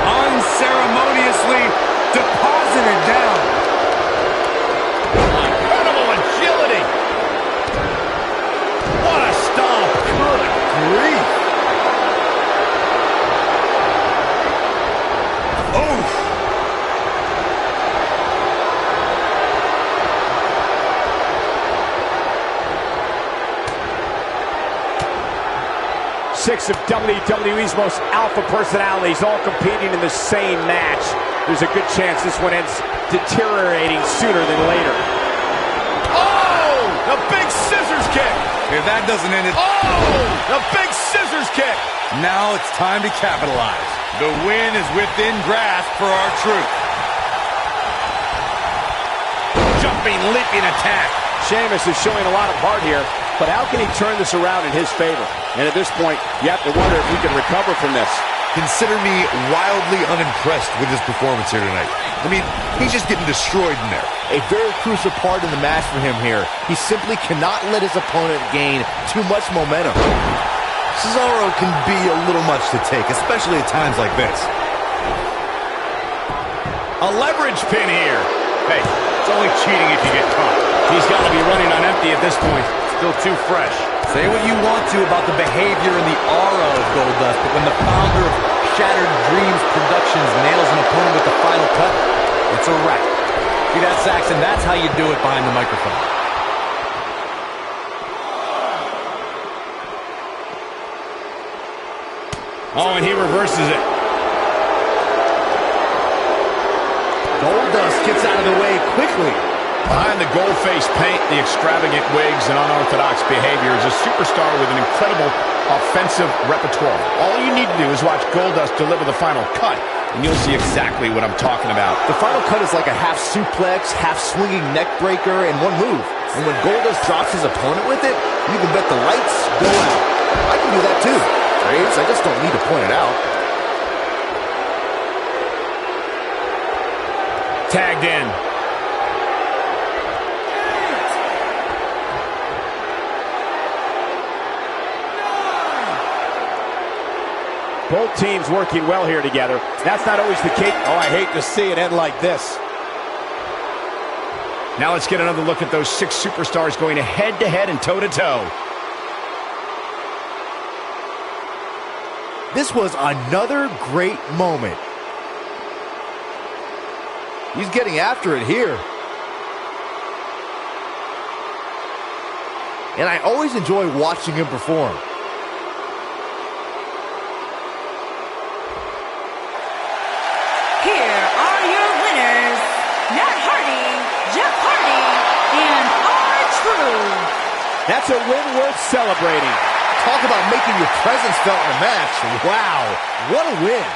Unceremoniously deposited down. Incredible agility. What a stomp. Good grief. Oof. 6 of WWE's most alpha personalities all competing in the same match. There's a good chance this one ends deteriorating sooner than later. Oh! The big scissors kick! If that doesn't end it... Oh! The big scissors kick! Now it's time to capitalize. The win is within grasp for R-Truth. Jumping, leaping attack. Sheamus is showing a lot of heart here, but how can he turn this around in his favor? And at this point, you have to wonder if he can recover from this. Consider me wildly unimpressed with his performance here tonight. I mean, he's just getting destroyed in there. A very crucial part in the match for him here. He simply cannot let his opponent gain too much momentum. Cesaro can be a little much to take, especially at times like this. A leverage pin here. Hey, it's only cheating if you get caught. He's got to be running on empty at this point. Still too fresh. Say what you want to about the behavior and the aura of Goldust, but when the founder of Shattered Dreams Productions nails an opponent with the final cut, it's a wrap. See that, Saxon? That's how you do it behind the microphone. Oh, and he reverses it. Goldust gets out of the way quickly. Behind the gold face paint, the extravagant wigs, and unorthodox behavior is a superstar with an incredible offensive repertoire. All you need to do is watch Goldust deliver the final cut, and you'll see exactly what I'm talking about. The final cut is like a half suplex, half swinging neck breaker in one move. And when Goldust drops his opponent with it, you can bet the lights go out. I can do that too. Paige, I just don't need to point it out. Tagged in. Both teams working well here together. That's not always the case. Oh, I hate to see it end like this. Now let's get another look at those 6 superstars going head-to-head and toe-to-toe. This was another great moment. He's getting after it here. And I always enjoy watching him perform. Here are your winners, Matt Hardy, Jeff Hardy, and R-Truth. That's a win worth celebrating. Talk about making your presence felt in a match. Wow, what a win.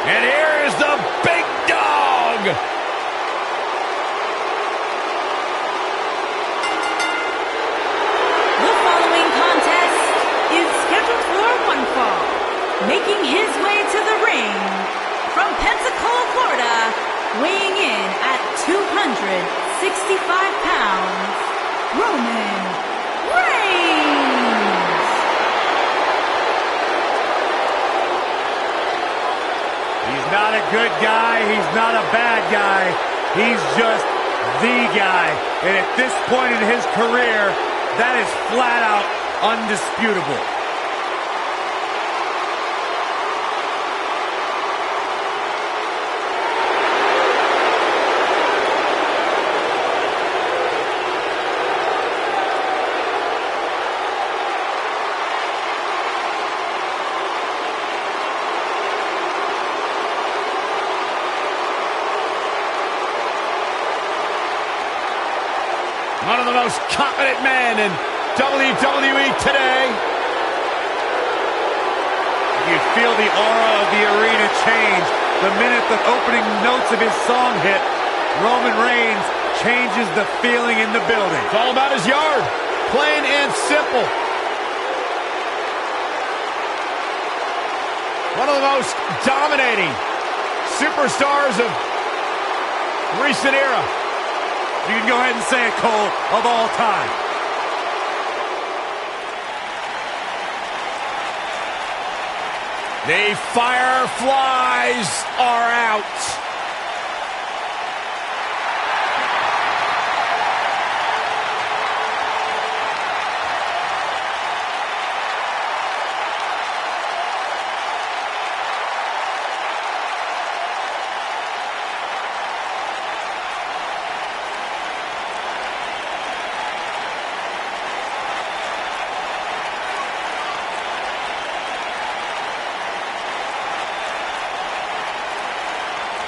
And here is the big dog. The following contest is scheduled for one fall. Making his way to the ring from Pensacola, Florida, weighing in at 265 pounds, Roman Reigns. He's not a good guy. He's not a bad guy. He's just the guy. And at this point in his career, that is flat out undisputable. One of the most confident men in WWE today. You feel the aura of the arena change the minute the opening notes of his song hit. Roman Reigns changes the feeling in the building. It's all about his yard. Plain and simple. One of the most dominating superstars of recent era. You can go ahead and say it, Cole, of all time. The Fireflies are out.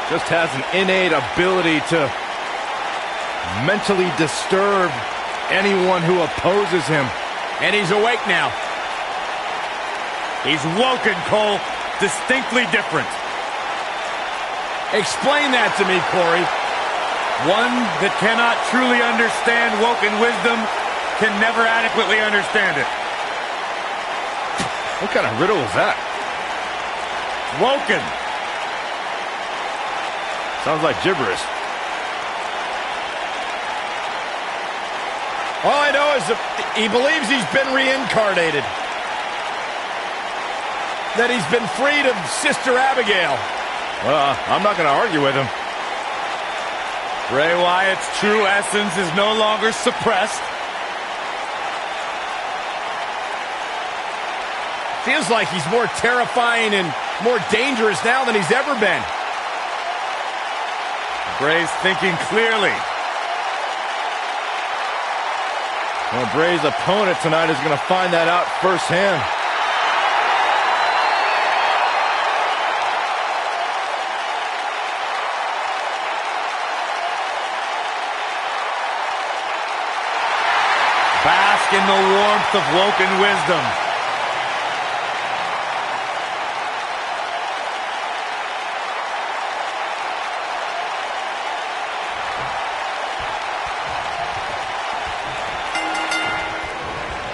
Just has an innate ability to mentally disturb anyone who opposes him. And he's awake now. He's woken, Cole. Distinctly different. Explain that to me, Corey. One that cannot truly understand woken wisdom can never adequately understand it. What kind of riddle was that? Woken. Sounds like gibberish. All I know is that he believes he's been reincarnated. That he's been freed of Sister Abigail. Well, I'm not going to argue with him. Bray Wyatt's true essence is no longer suppressed. Feels like he's more terrifying and more dangerous now than he's ever been. Bray's thinking clearly. Well, Bray's opponent tonight is going to find that out firsthand. Bask in the warmth of Woken wisdom.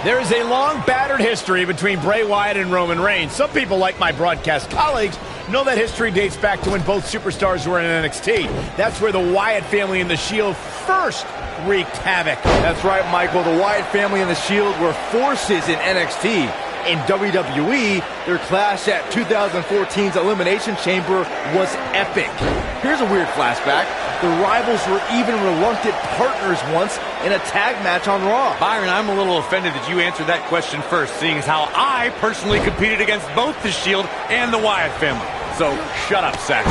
There is a long, battered history between Bray Wyatt and Roman Reigns. Some people, like my broadcast colleagues, know that history dates back to when both superstars were in NXT. That's where the Wyatt family and the Shield first wreaked havoc. That's right, Michael. The Wyatt family and the Shield were forces in NXT. In WWE, their clash at 2014's Elimination Chamber was epic. Here's a weird flashback. The rivals were even reluctant partners once in a tag match on Raw. Byron, I'm a little offended that you answered that question first, seeing as how I personally competed against both the Shield and the Wyatt family. So, shut up, Saxon.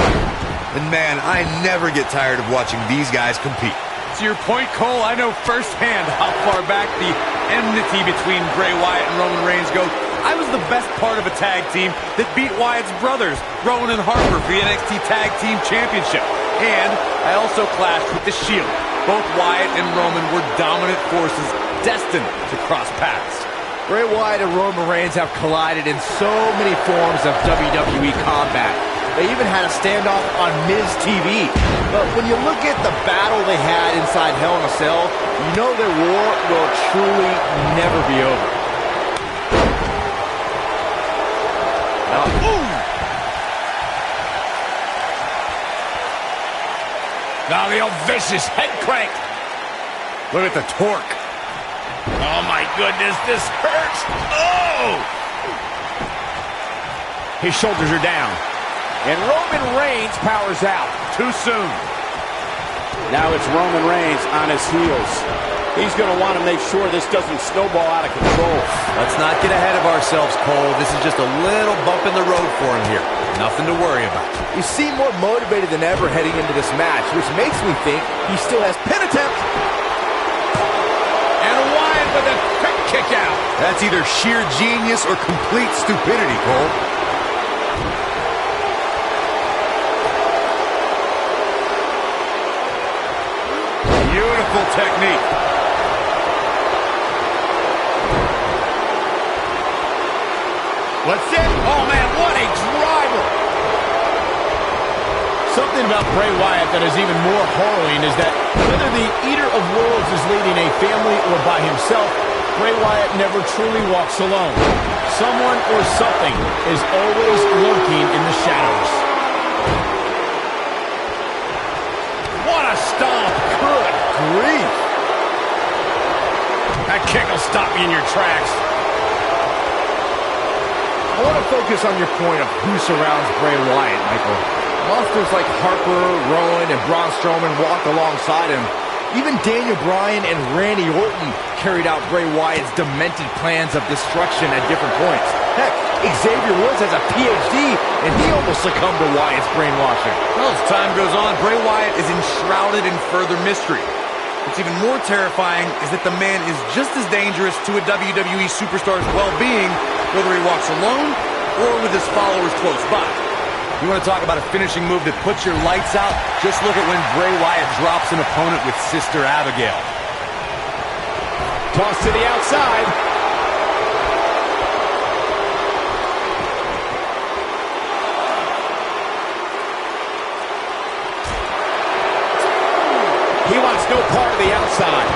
And man, I never get tired of watching these guys compete. To your point, Cole, I know firsthand how far back the enmity between Bray Wyatt and Roman Reigns go. I was the best part of a tag team that beat Wyatt's brothers, Rowan and Harper, for the NXT Tag Team Championship. And I also clashed with the Shield. Both Wyatt and Roman were dominant forces destined to cross paths. Bray Wyatt and Roman Reigns have collided in so many forms of WWE combat. They even had a standoff on Miz TV. But when you look at the battle they had inside Hell in a Cell, you know their war will truly never be over. Now the old vicious head crank. Look at the torque. Oh my goodness, this hurts. Oh! His shoulders are down. And Roman Reigns powers out. Too soon. Now it's Roman Reigns on his heels. He's going to want to make sure this doesn't snowball out of control. Let's not get ahead of ourselves, Cole. This is just a little bump in the road for him here. Nothing to worry about. You seem more motivated than ever heading into this match, which makes me think he still has pin attempt. And Wyatt with a quick kick out. That's either sheer genius or complete stupidity, Cole. Beautiful technique. What's it? Oh man, what a driver. Something about Bray Wyatt that is even more harrowing is that whether the Eater of Worlds is leading a family or by himself, Bray Wyatt never truly walks alone. Someone or something is always lurking in the shadows. What a stomp. Good grief. That kick will stop you in your tracks. I want to focus on your point of who surrounds Bray Wyatt, Michael. Monsters like Harper, Rowan, and Braun Strowman walked alongside him. Even Daniel Bryan and Randy Orton carried out Bray Wyatt's demented plans of destruction at different points. Heck, Xavier Woods has a PhD, and he almost succumbed to Wyatt's brainwashing. Well, as time goes on, Bray Wyatt is enshrouded in further mystery. What's even more terrifying is that the man is just as dangerous to a WWE superstar's well-being, whether he walks alone or with his followers close by. You want to talk about a finishing move that puts your lights out? Just look at when Bray Wyatt drops an opponent with Sister Abigail. Toss to the outside. He wants no part of the outside.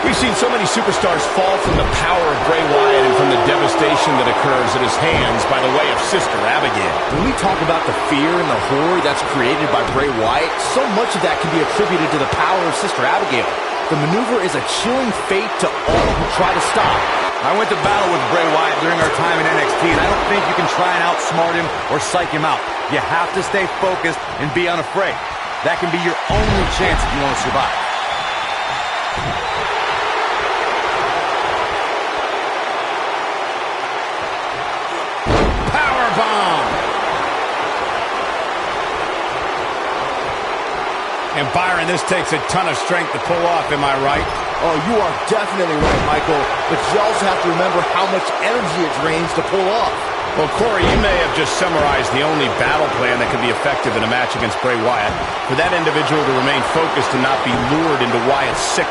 We've seen so many superstars fall from the power of Bray Wyatt and from the devastation that occurs at his hands by the way of Sister Abigail. When we talk about the fear and the horror that's created by Bray Wyatt, so much of that can be attributed to the power of Sister Abigail. The maneuver is a chilling fate to all who try to stop. I went to battle with Bray Wyatt during our time in NXT, and I don't think you can try and outsmart him or psych him out. You have to stay focused and be unafraid. That can be your only chance if you want to survive. And Byron, this takes a ton of strength to pull off, am I right? Oh, you are definitely right, Michael. But you also have to remember how much energy it drains to pull off. Well, Corey, you may have just summarized the only battle plan that can be effective in a match against Bray Wyatt. For that individual to remain focused and not be lured into Wyatt's sick.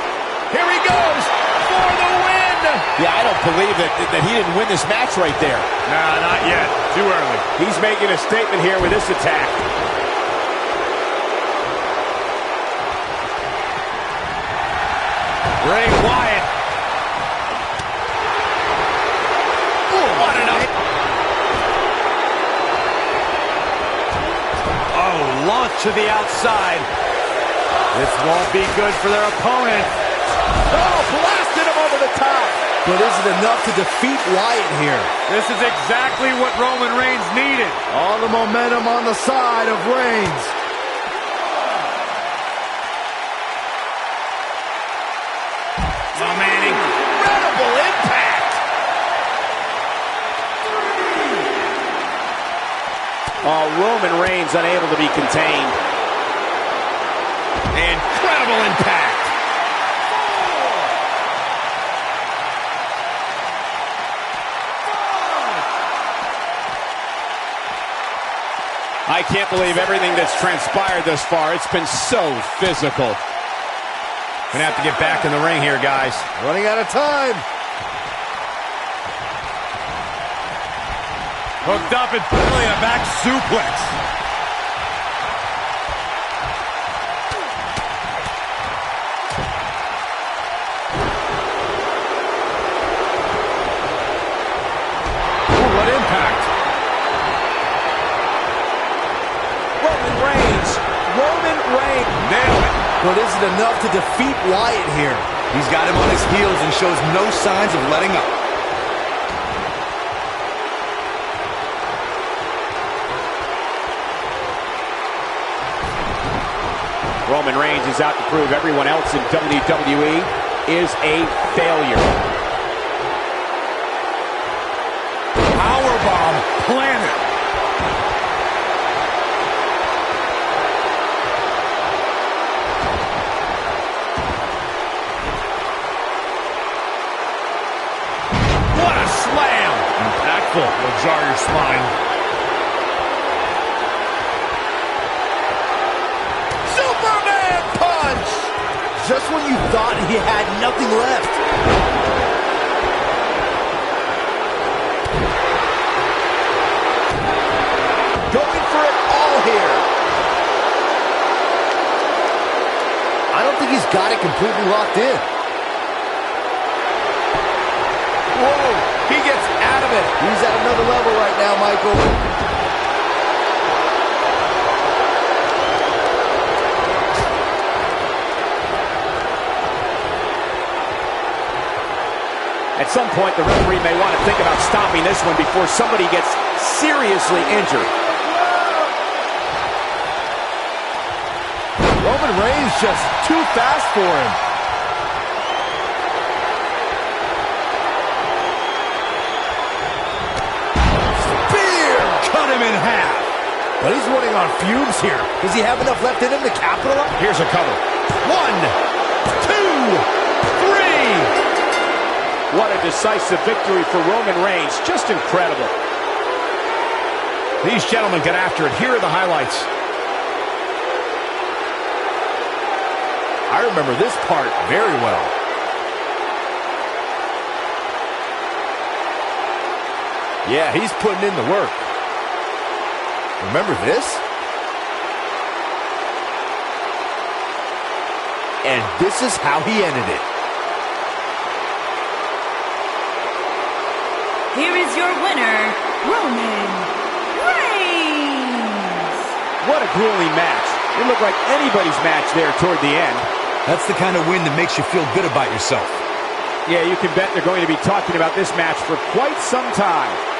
Here he goes for the win! Yeah, I don't believe that he didn't win this match right there. Nah, not yet. Too early. He's making a statement here with this attack. Bray Wyatt. What enough. Oh, launch to the outside. This won't be good for their opponent. Oh, blasted him over the top. But is it enough to defeat Wyatt here? This is exactly what Roman Reigns needed. All the momentum on the side of Reigns. Oh, man, incredible impact! Oh, Roman Reigns unable to be contained. Incredible impact! I can't believe everything that's transpired thus far. It's been so physical. Gonna have to get back in the ring here, guys. Running out of time. Hooked up and finally a back suplex. Ooh, what impact. Roman Reigns. Nailed it. But is it enough to defeat Wyatt here? He's got him on his heels and shows no signs of letting up. Roman Reigns is out to prove everyone else in WWE is a failure. Powerbomb planted. Will jar your spine. Superman punch! Just when you thought he had nothing left. Going for it all here. I don't think he's got it completely locked in. Whoa! He gets out of it. He's at another level right now, Michael. At some point, the referee may want to think about stopping this one before somebody gets seriously injured. Roman Reigns just too fast for him. In half. But he's running on fumes here. Does he have enough left in him to capitalize? Here's a cover. 1, 2, 3. What a decisive victory for Roman Reigns. Just incredible. These gentlemen get after it. Here are the highlights. I remember this part very well. Yeah, he's putting in the work. Remember this? And this is how he ended it. here is your winner, Roman Reigns. What a grueling match. It looked like anybody's match there toward the end. That's the kind of win that makes you feel good about yourself. Yeah, you can bet they're going to be talking about this match for quite some time.